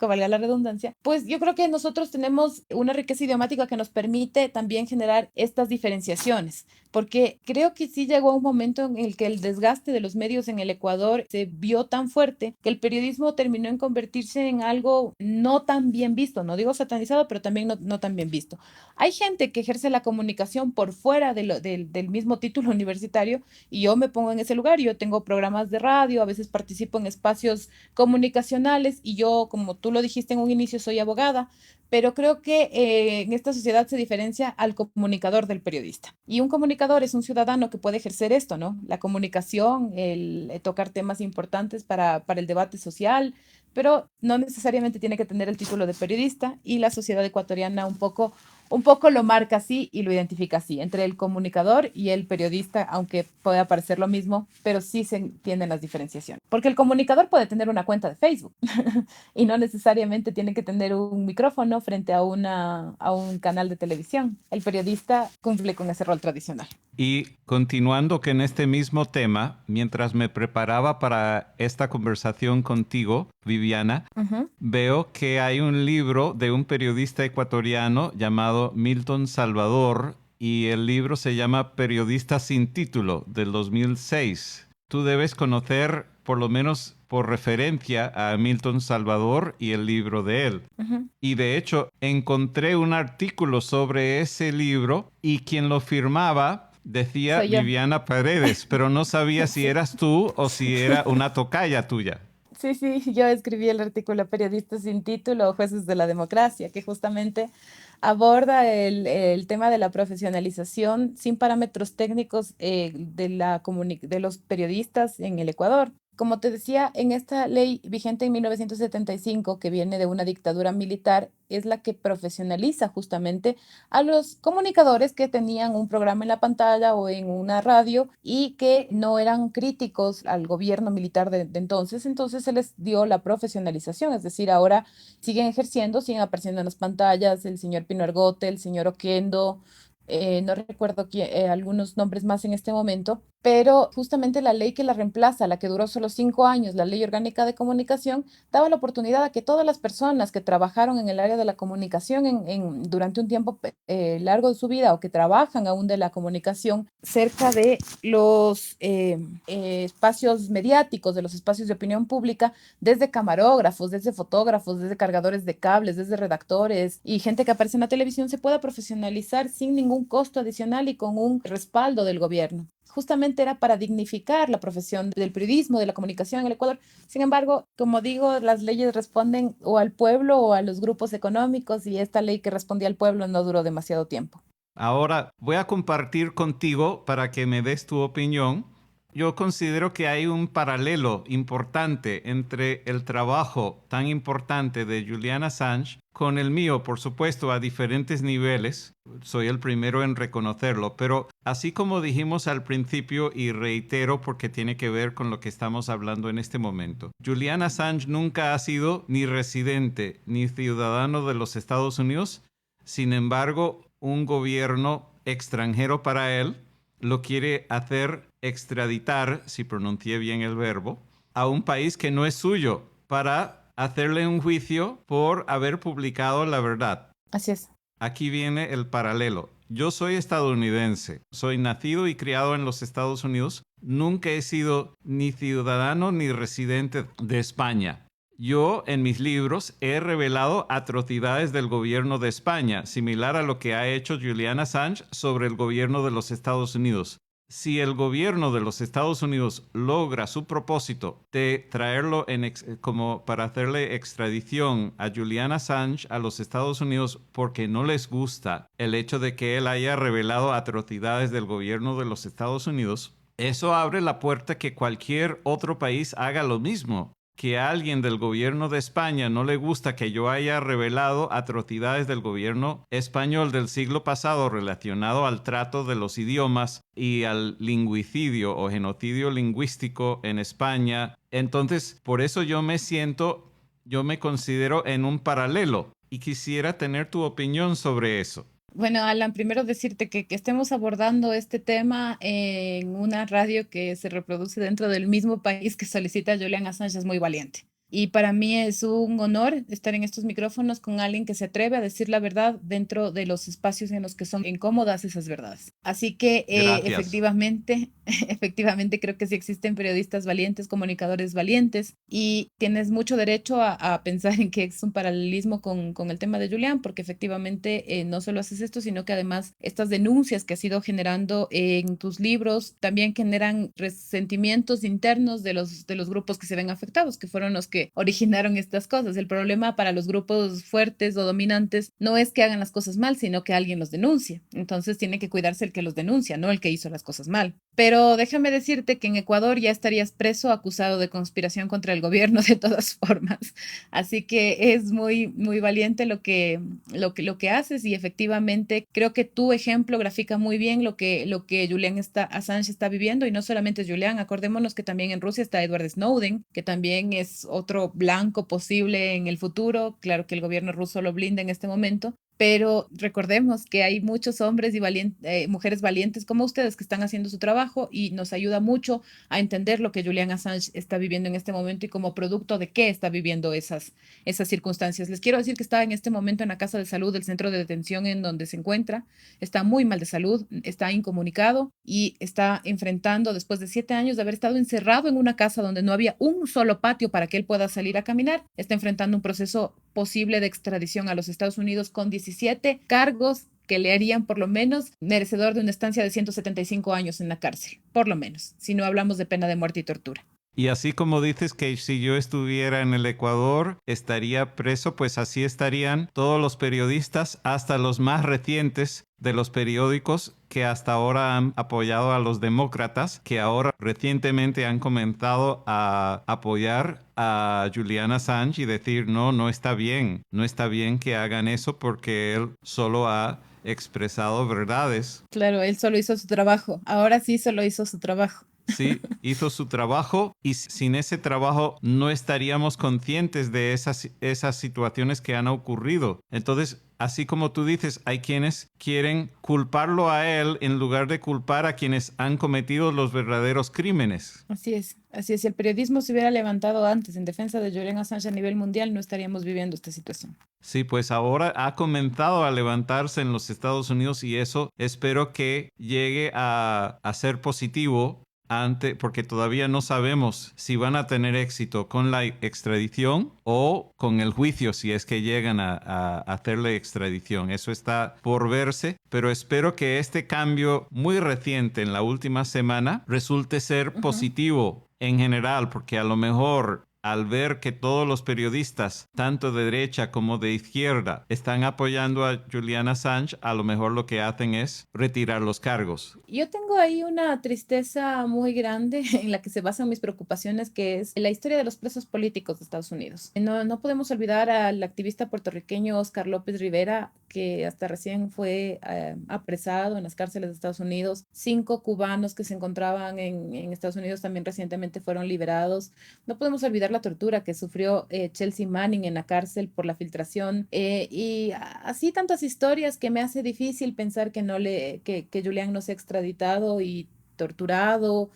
valga la redundancia, pues yo creo que nosotros tenemos una riqueza idiomática que nos permite también generar estas diferenciaciones, porque creo que sí llegó un momento en el que el desgaste de los medios en el Ecuador se vio tan fuerte que el periodismo terminó en convertirse en algo no tan bien visto, no digo satanizado, pero también no tan bien visto. Hay gente que ejerce la comunicación por fuera del mismo título universitario y yo me pongo en ese lugar. Yo tengo programas de radio, a veces participo en espacios comunicacionales y yo, como tú lo dijiste en un inicio, soy abogada, pero creo que en esta sociedad se diferencia al comunicador del periodista. Y un comunicador es un ciudadano que puede ejercer esto, ¿no? La comunicación, el tocar temas importantes para el debate social, pero no necesariamente tiene que tener el título de periodista, y la sociedad ecuatoriana un poco un poco lo marca así y lo identifica así, entre el comunicador y el periodista, aunque pueda parecer lo mismo, pero sí se entienden las diferenciaciones. Porque el comunicador puede tener una cuenta de Facebook y no necesariamente tiene que tener un micrófono frente a un canal de televisión. El periodista cumple con ese rol tradicional. Y continuando que en este mismo tema, mientras me preparaba para esta conversación contigo, Viviana, veo que hay un libro de un periodista ecuatoriano llamado Milton Salvador y el libro se llama Periodista sin título, del 2006. Tú debes conocer, por lo menos por referencia, a Milton Salvador y el libro de él. Y de hecho, encontré un artículo sobre ese libro y quien lo firmaba decía Viviana Paredes, pero no sabía si eras tú o si era una tocaya tuya. Sí, yo escribí el artículo Periodista sin título o Jueces de la Democracia, que justamente aborda el tema de la profesionalización sin parámetros técnicos de los periodistas en el Ecuador. Como te decía, en esta ley vigente en 1975, que viene de una dictadura militar, es la que profesionaliza justamente a los comunicadores que tenían un programa en la pantalla o en una radio y que no eran críticos al gobierno militar de entonces. Entonces se les dio la profesionalización, es decir, ahora siguen ejerciendo, siguen apareciendo en las pantallas el señor Pino Argote, el señor Oquendo, no recuerdo algunos nombres más en este momento, pero justamente la ley que la reemplaza, la que duró solo 5 años, la Ley Orgánica de Comunicación, daba la oportunidad a que todas las personas que trabajaron en el área de la comunicación durante un tiempo largo de su vida o que trabajan aún de la comunicación cerca de los espacios mediáticos, de los espacios de opinión pública, desde camarógrafos, desde fotógrafos, desde cargadores de cables, desde redactores y gente que aparece en la televisión, se pueda profesionalizar sin ningún costo adicional y con un respaldo del gobierno. Justamente era para dignificar la profesión del periodismo, de la comunicación en el Ecuador. Sin embargo, como digo, las leyes responden o al pueblo o a los grupos económicos y esta ley que respondía al pueblo no duró demasiado tiempo. Ahora voy a compartir contigo para que me des tu opinión. Yo considero que hay un paralelo importante entre el trabajo tan importante de Julian Assange con el mío, por supuesto, a diferentes niveles. Soy el primero en reconocerlo, pero así como dijimos al principio y reitero porque tiene que ver con lo que estamos hablando en este momento, Julian Assange nunca ha sido ni residente ni ciudadano de los Estados Unidos. Sin embargo, un gobierno extranjero para él lo quiere hacer extraditar, si pronuncié bien el verbo, a un país que no es suyo para hacerle un juicio por haber publicado la verdad. Así es. Aquí viene el paralelo. Yo soy estadounidense, soy nacido y criado en los Estados Unidos. Nunca he sido ni ciudadano ni residente de España. Yo, en mis libros, he revelado atrocidades del gobierno de España, similar a lo que ha hecho Julian Assange sobre el gobierno de los Estados Unidos. Si el gobierno de los Estados Unidos logra su propósito de traerlo como para hacerle extradición a Julian Assange a los Estados Unidos porque no les gusta el hecho de que él haya revelado atrocidades del gobierno de los Estados Unidos, eso abre la puerta que cualquier otro país haga lo mismo. Que a alguien del gobierno de España no le gusta que yo haya revelado atrocidades del gobierno español del siglo pasado relacionado al trato de los idiomas y al lingüicidio o genocidio lingüístico en España. Entonces, por eso yo me considero en un paralelo y quisiera tener tu opinión sobre eso. Bueno, Alan, primero decirte que estemos abordando este tema en una radio que se reproduce dentro del mismo país que solicita a Julian Assange es muy valiente. Y para mí es un honor estar en estos micrófonos con alguien que se atreve a decir la verdad dentro de los espacios en los que son incómodas esas verdades. Así que efectivamente creo que sí existen periodistas valientes, comunicadores valientes y tienes mucho derecho a pensar en que es un paralelismo con el tema de Julian, porque efectivamente no solo haces esto, sino que además estas denuncias que has ido generando en tus libros también generan resentimientos internos de los grupos que se ven afectados, que fueron los que originaron estas cosas. El problema para los grupos fuertes o dominantes no es que hagan las cosas mal, sino que alguien los denuncia. Entonces tiene que cuidarse el que los denuncia, no el que hizo las cosas mal. Pero déjame decirte que en Ecuador ya estarías preso acusado de conspiración contra el gobierno de todas formas. Así que es muy, muy valiente lo que haces y efectivamente creo que tu ejemplo grafica muy bien lo que Assange está viviendo y no solamente Julian, acordémonos que también en Rusia está Edward Snowden, que también es otro blanco posible en el futuro. Claro que el gobierno ruso lo blinda en este momento, pero recordemos que hay muchos hombres y mujeres valientes como ustedes que están haciendo su trabajo y nos ayuda mucho a entender lo que Julian Assange está viviendo en este momento y como producto de qué está viviendo esas circunstancias. Les quiero decir que está en este momento en la casa de salud del centro de detención en donde se encuentra. Está muy mal de salud, está incomunicado y está enfrentando, después de 7 años de haber estado encerrado en una casa donde no había un solo patio para que él pueda salir a caminar, está enfrentando un proceso posible de extradición a los Estados Unidos con 17 cargos que le harían por lo menos merecedor de una estancia de 175 años en la cárcel, por lo menos, si no hablamos de pena de muerte y tortura. Y así como dices que si yo estuviera en el Ecuador estaría preso, pues así estarían todos los periodistas, hasta los más recientes de los periódicos que hasta ahora han apoyado a los demócratas, que ahora recientemente han comenzado a apoyar a Julian Assange y decir no está bien que hagan eso porque él solo ha expresado verdades. Claro, él solo hizo su trabajo, ahora sí solo hizo su trabajo. Sí, hizo su trabajo y sin ese trabajo no estaríamos conscientes de esas situaciones que han ocurrido. Entonces, así como tú dices, hay quienes quieren culparlo a él en lugar de culpar a quienes han cometido los verdaderos crímenes. Así es. Si el periodismo se hubiera levantado antes en defensa de Julian Assange a nivel mundial, no estaríamos viviendo esta situación. Sí, pues ahora ha comenzado a levantarse en los Estados Unidos y eso espero que llegue a ser positivo. Porque todavía no sabemos si van a tener éxito con la extradición o con el juicio, si es que llegan a hacerle extradición. Eso está por verse, pero espero que este cambio muy reciente en la última semana resulte ser positivo en general, porque a lo mejor al ver que todos los periodistas, tanto de derecha como de izquierda, están apoyando a Julian Assange, a lo mejor lo que hacen es retirar los cargos. Yo tengo ahí una tristeza muy grande en la que se basan mis preocupaciones, que es la historia de los presos políticos de Estados Unidos. No podemos olvidar al activista puertorriqueño Oscar López Rivera, que hasta recién fue apresado en las cárceles de Estados Unidos. 5 cubanos que se encontraban en Estados Unidos también recientemente fueron liberados. No podemos olvidar la tortura que sufrió Chelsea Manning en la cárcel por la filtración y así tantas historias que me hace difícil pensar que Julian no sea extraditado y torturado,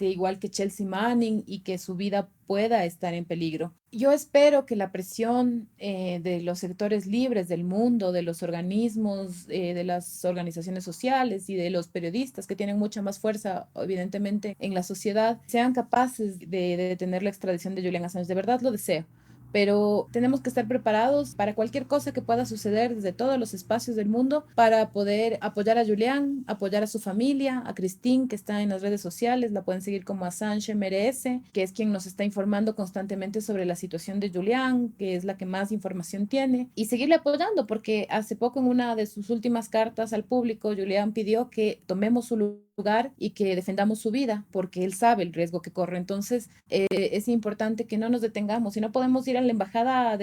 igual que Chelsea Manning, y que su vida pueda estar en peligro. Yo espero que la presión de los sectores libres del mundo, de los organismos, de las organizaciones sociales y de los periodistas que tienen mucha más fuerza, evidentemente, en la sociedad, sean capaces de detener la extradición de Julian Assange. De verdad lo deseo. Pero tenemos que estar preparados para cualquier cosa que pueda suceder desde todos los espacios del mundo para poder apoyar a Julian, apoyar a su familia, a Christine, que está en las redes sociales, la pueden seguir como Assange MRS, que es quien nos está informando constantemente sobre la situación de Julian, que es la que más información tiene, y seguirle apoyando, porque hace poco en una de sus últimas cartas al público, Julian pidió que tomemos su lugar y que defendamos su vida, porque él sabe el riesgo que corre. Entonces, es importante que no nos detengamos. Si no podemos ir a la embajada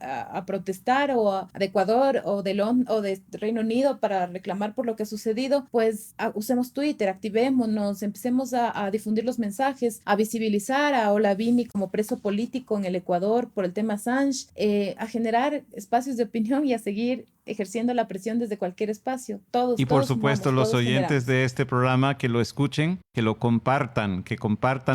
a protestar de Ecuador o de Reino Unido para reclamar por lo que ha sucedido, pues usemos Twitter, activémonos, empecemos a difundir los mensajes, a visibilizar a Olavini como preso político en el Ecuador por el tema Assange, a generar espacios de opinión y a seguir ejerciendo la presión desde cualquier espacio. Todos. Y por supuesto, los oyentes generamos de este programa que lo escuchen, que lo compartan,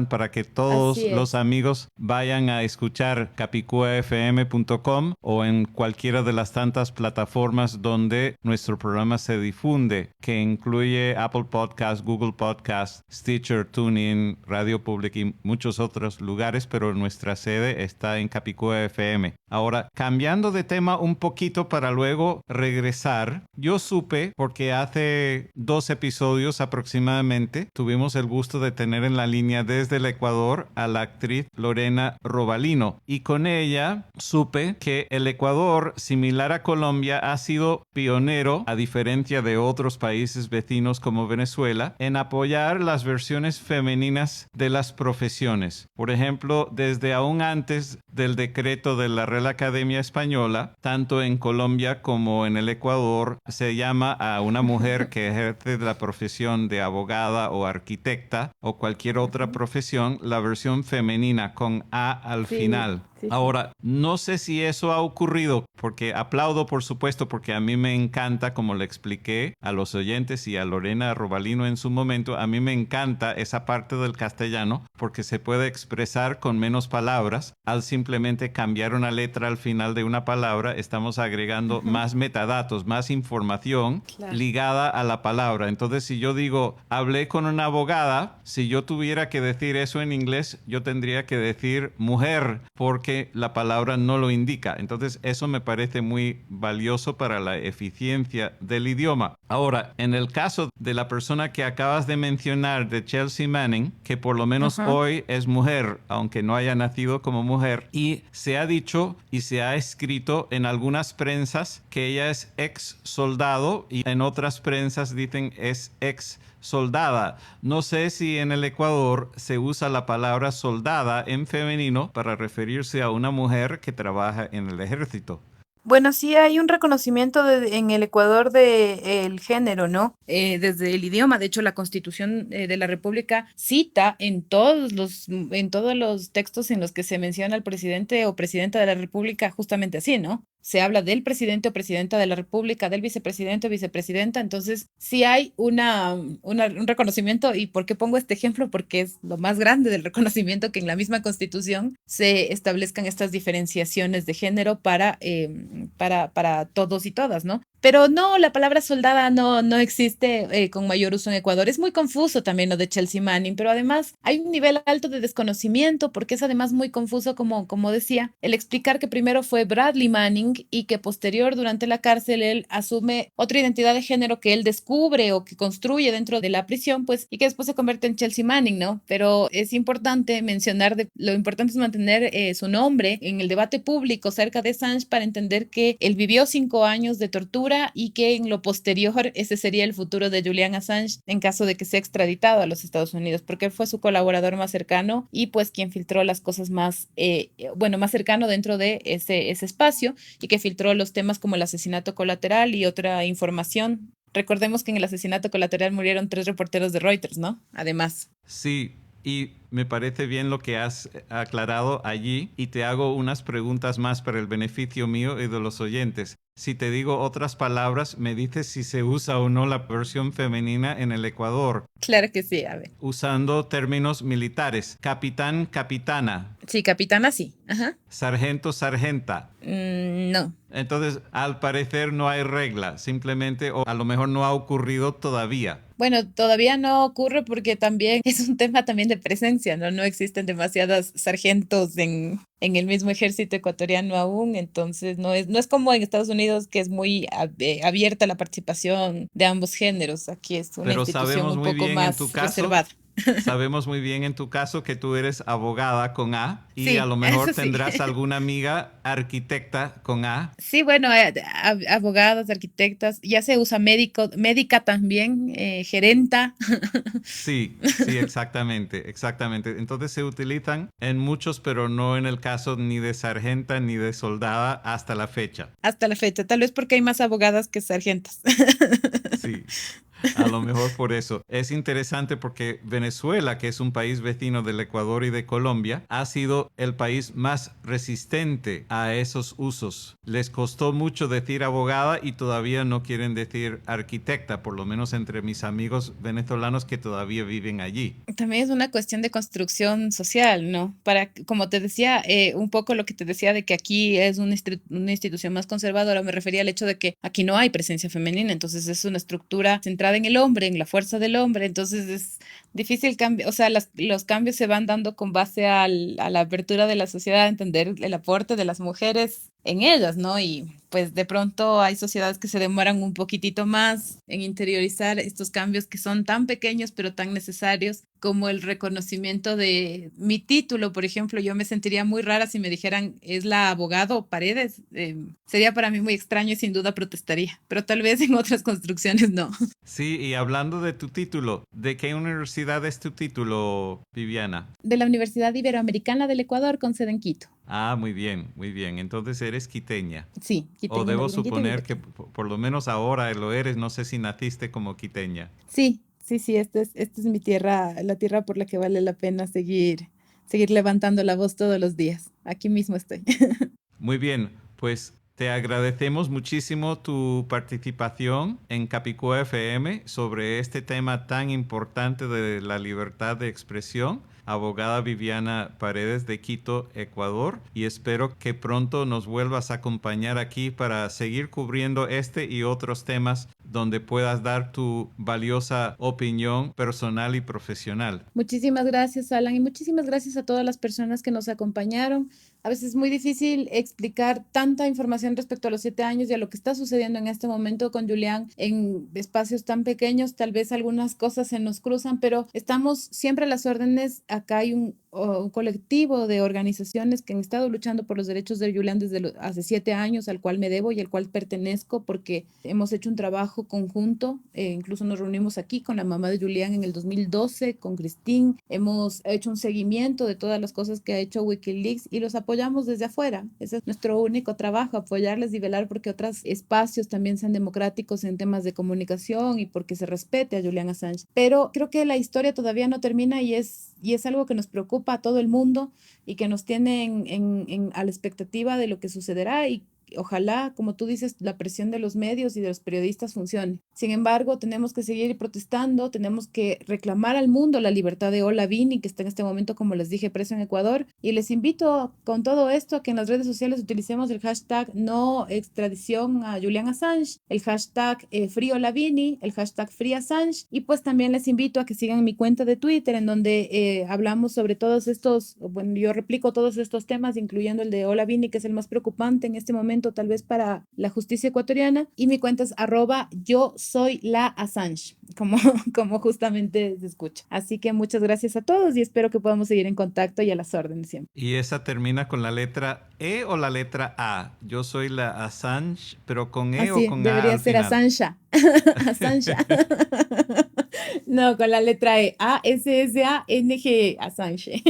para que todos los amigos vayan a escuchar capicuafm.com o en cualquiera de las tantas plataformas donde nuestro programa se difunde, que incluye Apple Podcasts, Google Podcasts, Stitcher, TuneIn, Radio Public y muchos otros lugares, pero nuestra sede está en Capicúa FM. Ahora, cambiando de tema un poquito para luego regresar. Yo supe porque hace 2 episodios aproximadamente tuvimos el gusto de tener en la línea desde el Ecuador a la actriz Lorena Robalino, y con ella supe que el Ecuador, similar a Colombia, ha sido pionero, a diferencia de otros países vecinos como Venezuela, en apoyar las versiones femeninas de las profesiones. Por ejemplo, desde aún antes del decreto de la Real Academia Española, tanto en Colombia como en el Ecuador, se llama a una mujer que ejerce la profesión de abogada o arquitecta o cualquier otra profesión, la versión femenina con A al final. Ahora, no sé si eso ha ocurrido, porque aplaudo, por supuesto, porque a mí me encanta, como le expliqué a los oyentes y a Lorena Robalino en su momento, a mí me encanta esa parte del castellano porque se puede expresar con menos palabras. Al simplemente cambiar una letra al final de una palabra, estamos agregando más metadatos, más información ligada a la palabra. Entonces, si yo digo, hablé con una abogada, si yo tuviera que decir eso en inglés, yo tendría que decir mujer, porque la palabra no lo indica. Entonces, eso me parece muy valioso para la eficiencia del idioma. Ahora, en el caso de la persona que acabas de mencionar, de Chelsea Manning, que por lo menos hoy es mujer, aunque no haya nacido como mujer, y se ha dicho y se ha escrito en algunas prensas que ella es ex soldado y en otras prensas dicen es ex soldada. No sé si en el Ecuador se usa la palabra soldada en femenino para referirse a una mujer que trabaja en el ejército. Bueno, sí hay un reconocimiento en el Ecuador del género, ¿no? Desde el idioma. De hecho, la Constitución de la República cita en todos los textos en los que se menciona al presidente o presidenta de la República justamente así, ¿no? Se habla del presidente o presidenta de la República, del vicepresidente o vicepresidenta. Entonces, sí hay un reconocimiento. ¿Y por qué pongo este ejemplo? Porque es lo más grande del reconocimiento, que en la misma Constitución se establezcan estas diferenciaciones de género para todos y todas, ¿no? Pero no, la palabra soldada no existe con mayor uso en Ecuador. Es muy confuso también lo de Chelsea Manning, pero además hay un nivel alto de desconocimiento porque es además muy confuso, como decía, el explicar que primero fue Bradley Manning y que posterior, durante la cárcel, él asume otra identidad de género que él descubre o que construye dentro de la prisión, pues, y que después se convierte en Chelsea Manning, ¿no? Pero es importante mencionar, lo importante es mantener su nombre en el debate público cerca de Assange para entender que él vivió 5 años de tortura y que en lo posterior ese sería el futuro de Julian Assange en caso de que sea extraditado a los Estados Unidos, porque él fue su colaborador más cercano y pues quien filtró las cosas más cercano dentro de ese espacio, y que filtró los temas como el asesinato colateral y otra información. Recordemos que en el asesinato colateral murieron 3 reporteros de Reuters, ¿no? Además. Sí. Y me parece bien lo que has aclarado allí, y te hago unas preguntas más para el beneficio mío y de los oyentes. Si te digo otras palabras, me dices si se usa o no la versión femenina en el Ecuador. Claro que sí, a ver. Usando términos militares. Capitán, capitana. Sí, capitana sí. Ajá. Sargento, sargenta. No. Entonces, al parecer no hay regla, simplemente, o a lo mejor no ha ocurrido todavía. Bueno, todavía no ocurre porque también es un tema también de presencia, ¿no? No existen demasiados sargentos en el mismo ejército ecuatoriano aún, entonces no es como en Estados Unidos, que es muy abierta la participación de ambos géneros. Aquí es una institución un poco más reservada. Sabemos muy bien en tu caso que tú eres abogada con A y sí, a lo mejor tendrás alguna amiga arquitecta con A. Sí, bueno, abogadas, arquitectas, ya se usa médica también, gerenta. Sí, exactamente. Entonces se utilizan en muchos, pero no en el caso ni de sargenta ni de soldada hasta la fecha. Hasta la fecha, tal vez porque hay más abogadas que sargentas. Sí. A lo mejor por eso. Es interesante porque Venezuela, que es un país vecino del Ecuador y de Colombia, ha sido el país más resistente a esos usos. Les costó mucho decir abogada y todavía no quieren decir arquitecta, por lo menos entre mis amigos venezolanos que todavía viven allí. También es una cuestión de construcción social, ¿no? Como te decía, un poco lo que te decía de que aquí es una institución más conservadora, me refería al hecho de que aquí no hay presencia femenina, entonces es una estructura centrada en el hombre, en la fuerza del hombre, entonces es difícil cambio, o sea, los cambios se van dando con base a la apertura de la sociedad, a entender el aporte de las mujeres en ellas, ¿no? Y pues de pronto hay sociedades que se demoran un poquitito más en interiorizar estos cambios que son tan pequeños pero tan necesarios, como el reconocimiento de mi título. Por ejemplo, yo me sentiría muy rara si me dijeran es la abogado Paredes. Sería para mí muy extraño y sin duda protestaría, pero tal vez en otras construcciones no. Sí, y hablando de tu título, ¿de qué universidad es tu título, Viviana? De la Universidad Iberoamericana del Ecuador con sede en Quito. Ah, muy bien, muy bien. Entonces eres quiteña. Sí, O quiteña, debo nací en Quito y vivo suponer que aquí. por lo menos ahora lo eres. No sé si naciste como quiteña. Sí, sí, sí, esta es mi tierra, la tierra por la que vale la pena seguir levantando la voz todos los días. Aquí mismo estoy. Muy bien, pues te agradecemos muchísimo tu participación en Capicúa FM sobre este tema tan importante de la libertad de expresión. Abogada Viviana Paredes de Quito, Ecuador, y espero que pronto nos vuelvas a acompañar aquí para seguir cubriendo este y otros temas donde puedas dar tu valiosa opinión personal y profesional. Muchísimas gracias, Alan, y muchísimas gracias a todas las personas que nos acompañaron. A veces es muy difícil explicar tanta información respecto a los 7 años y a lo que está sucediendo en este momento con Julián en espacios tan pequeños. Tal vez algunas cosas se nos cruzan, pero estamos siempre a las órdenes. Acá hay un colectivo de organizaciones que han estado luchando por los derechos de Julián desde hace 7 años, al cual me debo y al cual pertenezco, porque hemos hecho un trabajo conjunto. Incluso nos reunimos aquí con la mamá de Julián en el 2012, con Christine. Hemos hecho un seguimiento de todas las cosas que ha hecho Wikileaks y los apoyamos desde afuera. Ese es nuestro único trabajo, apoyarles y velar porque otros espacios también sean democráticos en temas de comunicación y porque se respete a Julian Assange. Pero creo que la historia todavía no termina y es algo que nos preocupa a todo el mundo y que nos tiene a la expectativa de lo que sucederá, y ojalá, como tú dices, la presión de los medios y de los periodistas funcione. Sin embargo, tenemos que seguir protestando, tenemos que reclamar al mundo la libertad de Olavini, que está en este momento, como les dije, preso en Ecuador. Y les invito con todo esto a que en las redes sociales utilicemos el hashtag no extradición a Julian Assange, el hashtag Free Olavini, el hashtag Free Assange. Y pues también les invito a que sigan mi cuenta de Twitter, en donde hablamos sobre todos estos, bueno, yo replico todos estos temas, incluyendo el de Olavini, que es el más preocupante en este momento tal vez para la justicia ecuatoriana, y mi cuenta es @yo soy la Assange, como justamente se escucha. Así que muchas gracias a todos y espero que podamos seguir en contacto y a las órdenes siempre. ¿Y esa termina con la letra E o la letra A? Yo soy la Assange, pero con E o Así, con A debería al ser final. Assange. Assange. No, con la letra E. Assange. Assange.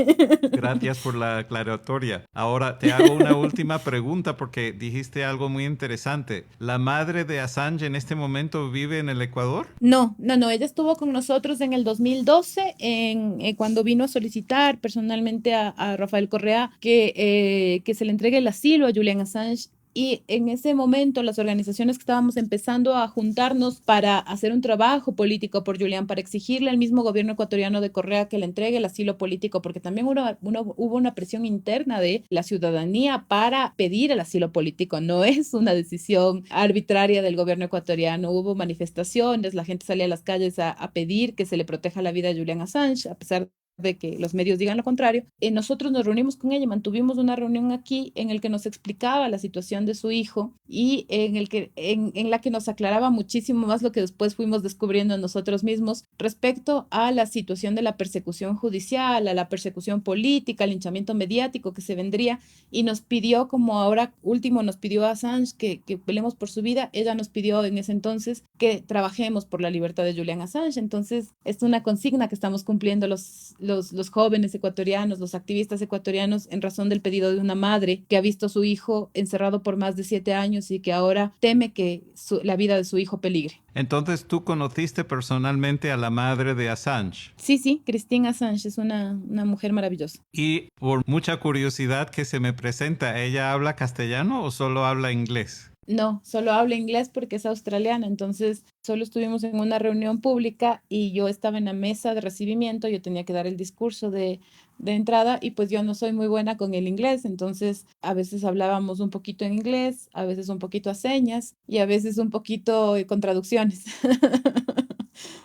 Gracias por la aclaratoria. Ahora te hago una última pregunta porque dijiste algo muy interesante. ¿La madre de Assange en este momento vive en el Ecuador? No, ella estuvo con nosotros en el 2012, cuando vino a solicitar personalmente a Rafael Correa que se le entregue el asilo a Julian Assange. Y en ese momento las organizaciones que estábamos empezando a juntarnos para hacer un trabajo político por Julián, para exigirle al mismo gobierno ecuatoriano de Correa que le entregue el asilo político, porque también hubo una presión interna de la ciudadanía para pedir el asilo político. No es una decisión arbitraria del gobierno ecuatoriano. Hubo manifestaciones, la gente salía a las calles a pedir que se le proteja la vida a Julian Assange, a pesar de que los medios digan lo contrario. Nosotros nos reunimos con ella, mantuvimos una reunión aquí en el que nos explicaba la situación de su hijo y en la que nos aclaraba muchísimo más lo que después fuimos descubriendo nosotros mismos respecto a la situación de la persecución judicial, a la persecución política, al linchamiento mediático que se vendría, y nos pidió, como ahora último nos pidió a Assange que peleemos por su vida. Ella nos pidió en ese entonces que trabajemos por la libertad de Julian Assange. Entonces es una consigna que estamos cumpliendo los jóvenes ecuatorianos, los activistas ecuatorianos, en razón del pedido de una madre que ha visto a su hijo encerrado por más de 7 años y que ahora teme que la vida de su hijo peligre. Entonces, ¿tú conociste personalmente a la madre de Assange? Sí, Christine Assange es una mujer maravillosa. Y por mucha curiosidad que se me presenta, ¿ella habla castellano o solo habla inglés? No, solo habla inglés porque es australiana. Entonces solo estuvimos en una reunión pública y yo estaba en la mesa de recibimiento. Yo tenía que dar el discurso de entrada y pues yo no soy muy buena con el inglés. Entonces a veces hablábamos un poquito en inglés, a veces un poquito a señas y a veces un poquito con traducciones.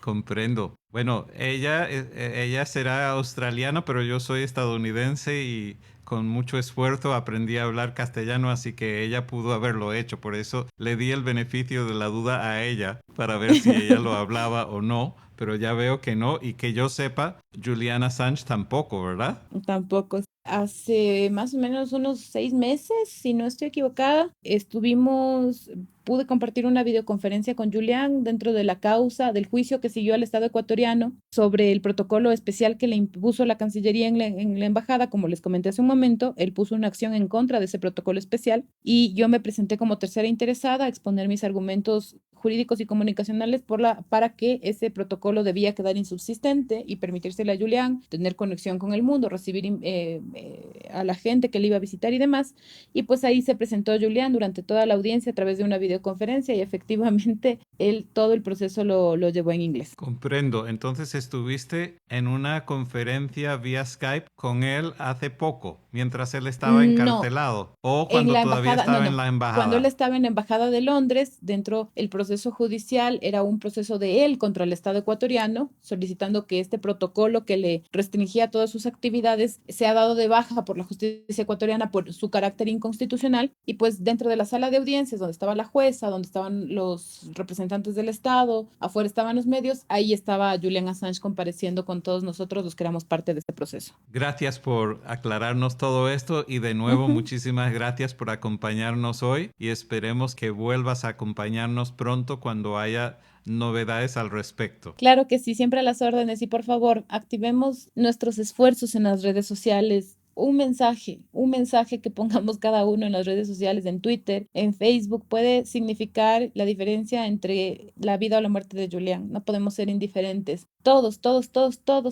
Comprendo. Bueno, ella será australiana, pero yo soy estadounidense y con mucho esfuerzo aprendí a hablar castellano, así que ella pudo haberlo hecho. Por eso le di el beneficio de la duda a ella para ver si ella lo hablaba o no. Pero ya veo que no, y que yo sepa, Julian Assange tampoco, ¿verdad? Tampoco. Hace más o menos unos 6 meses, si no estoy equivocada, pude compartir una videoconferencia con Julian dentro de la causa del juicio que siguió al Estado ecuatoriano sobre el protocolo especial que le impuso la Cancillería en la embajada. Como les comenté hace un momento, él puso una acción en contra de ese protocolo especial y yo me presenté como tercera interesada a exponer mis argumentos jurídicos y comunicacionales para que ese protocolo debía quedar insubsistente y permitírsele a Julian tener conexión con el mundo, recibir a la gente que le iba a visitar y demás. Y pues ahí se presentó Julian durante toda la audiencia a través de una videoconferencia y efectivamente todo el proceso lo llevó en inglés. Comprendo. Entonces estuviste en una conferencia vía Skype con él hace poco, mientras él estaba encarcelado, o cuando todavía estaba en la embajada. Cuando él estaba en la embajada de Londres, dentro del proceso judicial era un proceso de él contra el Estado ecuatoriano, solicitando que este protocolo que le restringía todas sus actividades sea dado de baja por la justicia ecuatoriana por su carácter inconstitucional. Y pues dentro de la sala de audiencias, donde estaba la jueza, donde estaban los representantes del Estado, afuera estaban los medios, ahí estaba Julian Assange compareciendo con todos nosotros los que éramos parte de este proceso. Gracias por aclararnos todo esto y de nuevo muchísimas gracias por acompañarnos hoy y esperemos que vuelvas a acompañarnos pronto cuando haya novedades al respecto. Claro que sí, siempre a las órdenes, y por favor, activemos nuestros esfuerzos en las redes sociales. Un mensaje que pongamos cada uno en las redes sociales, en Twitter, en Facebook, puede significar la diferencia entre la vida o la muerte de Julian. No podemos ser indiferentes. Todos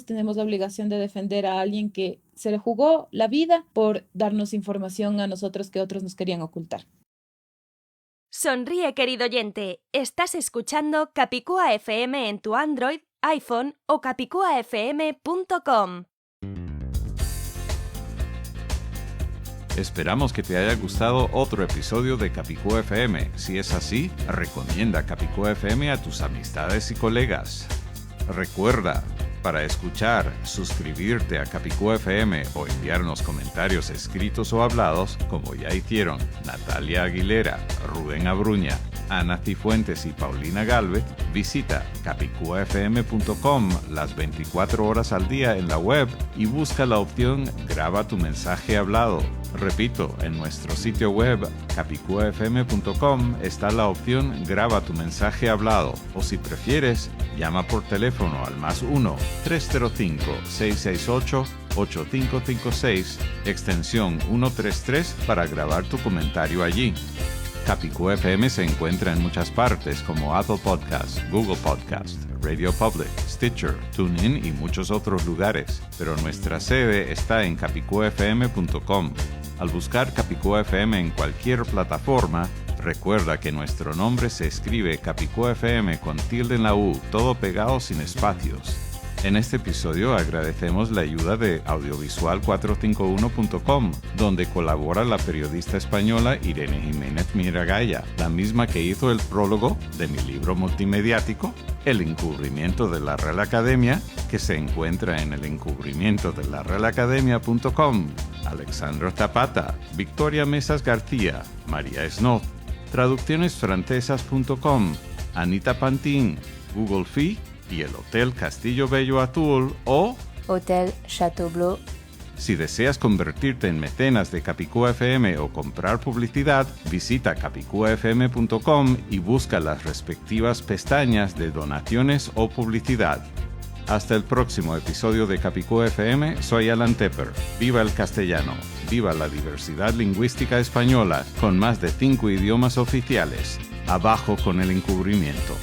tenemos la obligación de defender a alguien que se le jugó la vida por darnos información a nosotros que otros nos querían ocultar. Sonríe, querido oyente. Estás escuchando Capicúa FM en tu Android, iPhone o capicuafm.com. Esperamos que te haya gustado otro episodio de Capicúa FM. Si es así, recomienda Capicúa FM a tus amistades y colegas. Recuerda, para escuchar, suscribirte a Capicúa FM o enviarnos comentarios escritos o hablados, como ya hicieron Natalia Aguilera, Rubén Abruña, Ana Cifuentes y Paulina Galvez, visita capicuafm.com las 24 horas al día en la web y busca la opción Graba tu mensaje hablado. Repito, en nuestro sitio web capicuafm.com está la opción Graba tu mensaje hablado, o si prefieres, llama por teléfono al +1 305 668 8556, extensión 133 para grabar tu comentario allí. Capicúa FM se encuentra en muchas partes como Apple Podcasts, Google Podcasts, Radio Public, Stitcher, TuneIn y muchos otros lugares, pero nuestra sede está en capicuafm.com. Al buscar Capicúa FM en cualquier plataforma, recuerda que nuestro nombre se escribe Capicúa FM con tilde en la U, todo pegado sin espacios. En este episodio agradecemos la ayuda de audiovisual451.com, donde colabora la periodista española Irene Jiménez Miragaya, la misma que hizo el prólogo de mi libro multimediático, El encubrimiento de la Real Academia, que se encuentra en elencubrimientodelarrealacademia.com, Alexandro Zapata, Victoria Mesas García, María Snoth, traduccionesfrancesas.com, Anita Pantin, Google Fi y el Hotel Castillo Bello Azul o Hotel Chateau Bleu. Si deseas convertirte en mecenas de Capicúa FM o comprar publicidad, visita capicuafm.com y busca las respectivas pestañas de donaciones o publicidad. Hasta el próximo episodio de Capicúa FM, soy Alan Tepper. ¡Viva el castellano! ¡Viva la diversidad lingüística española con más de 5 idiomas oficiales! ¡Abajo con el encubrimiento!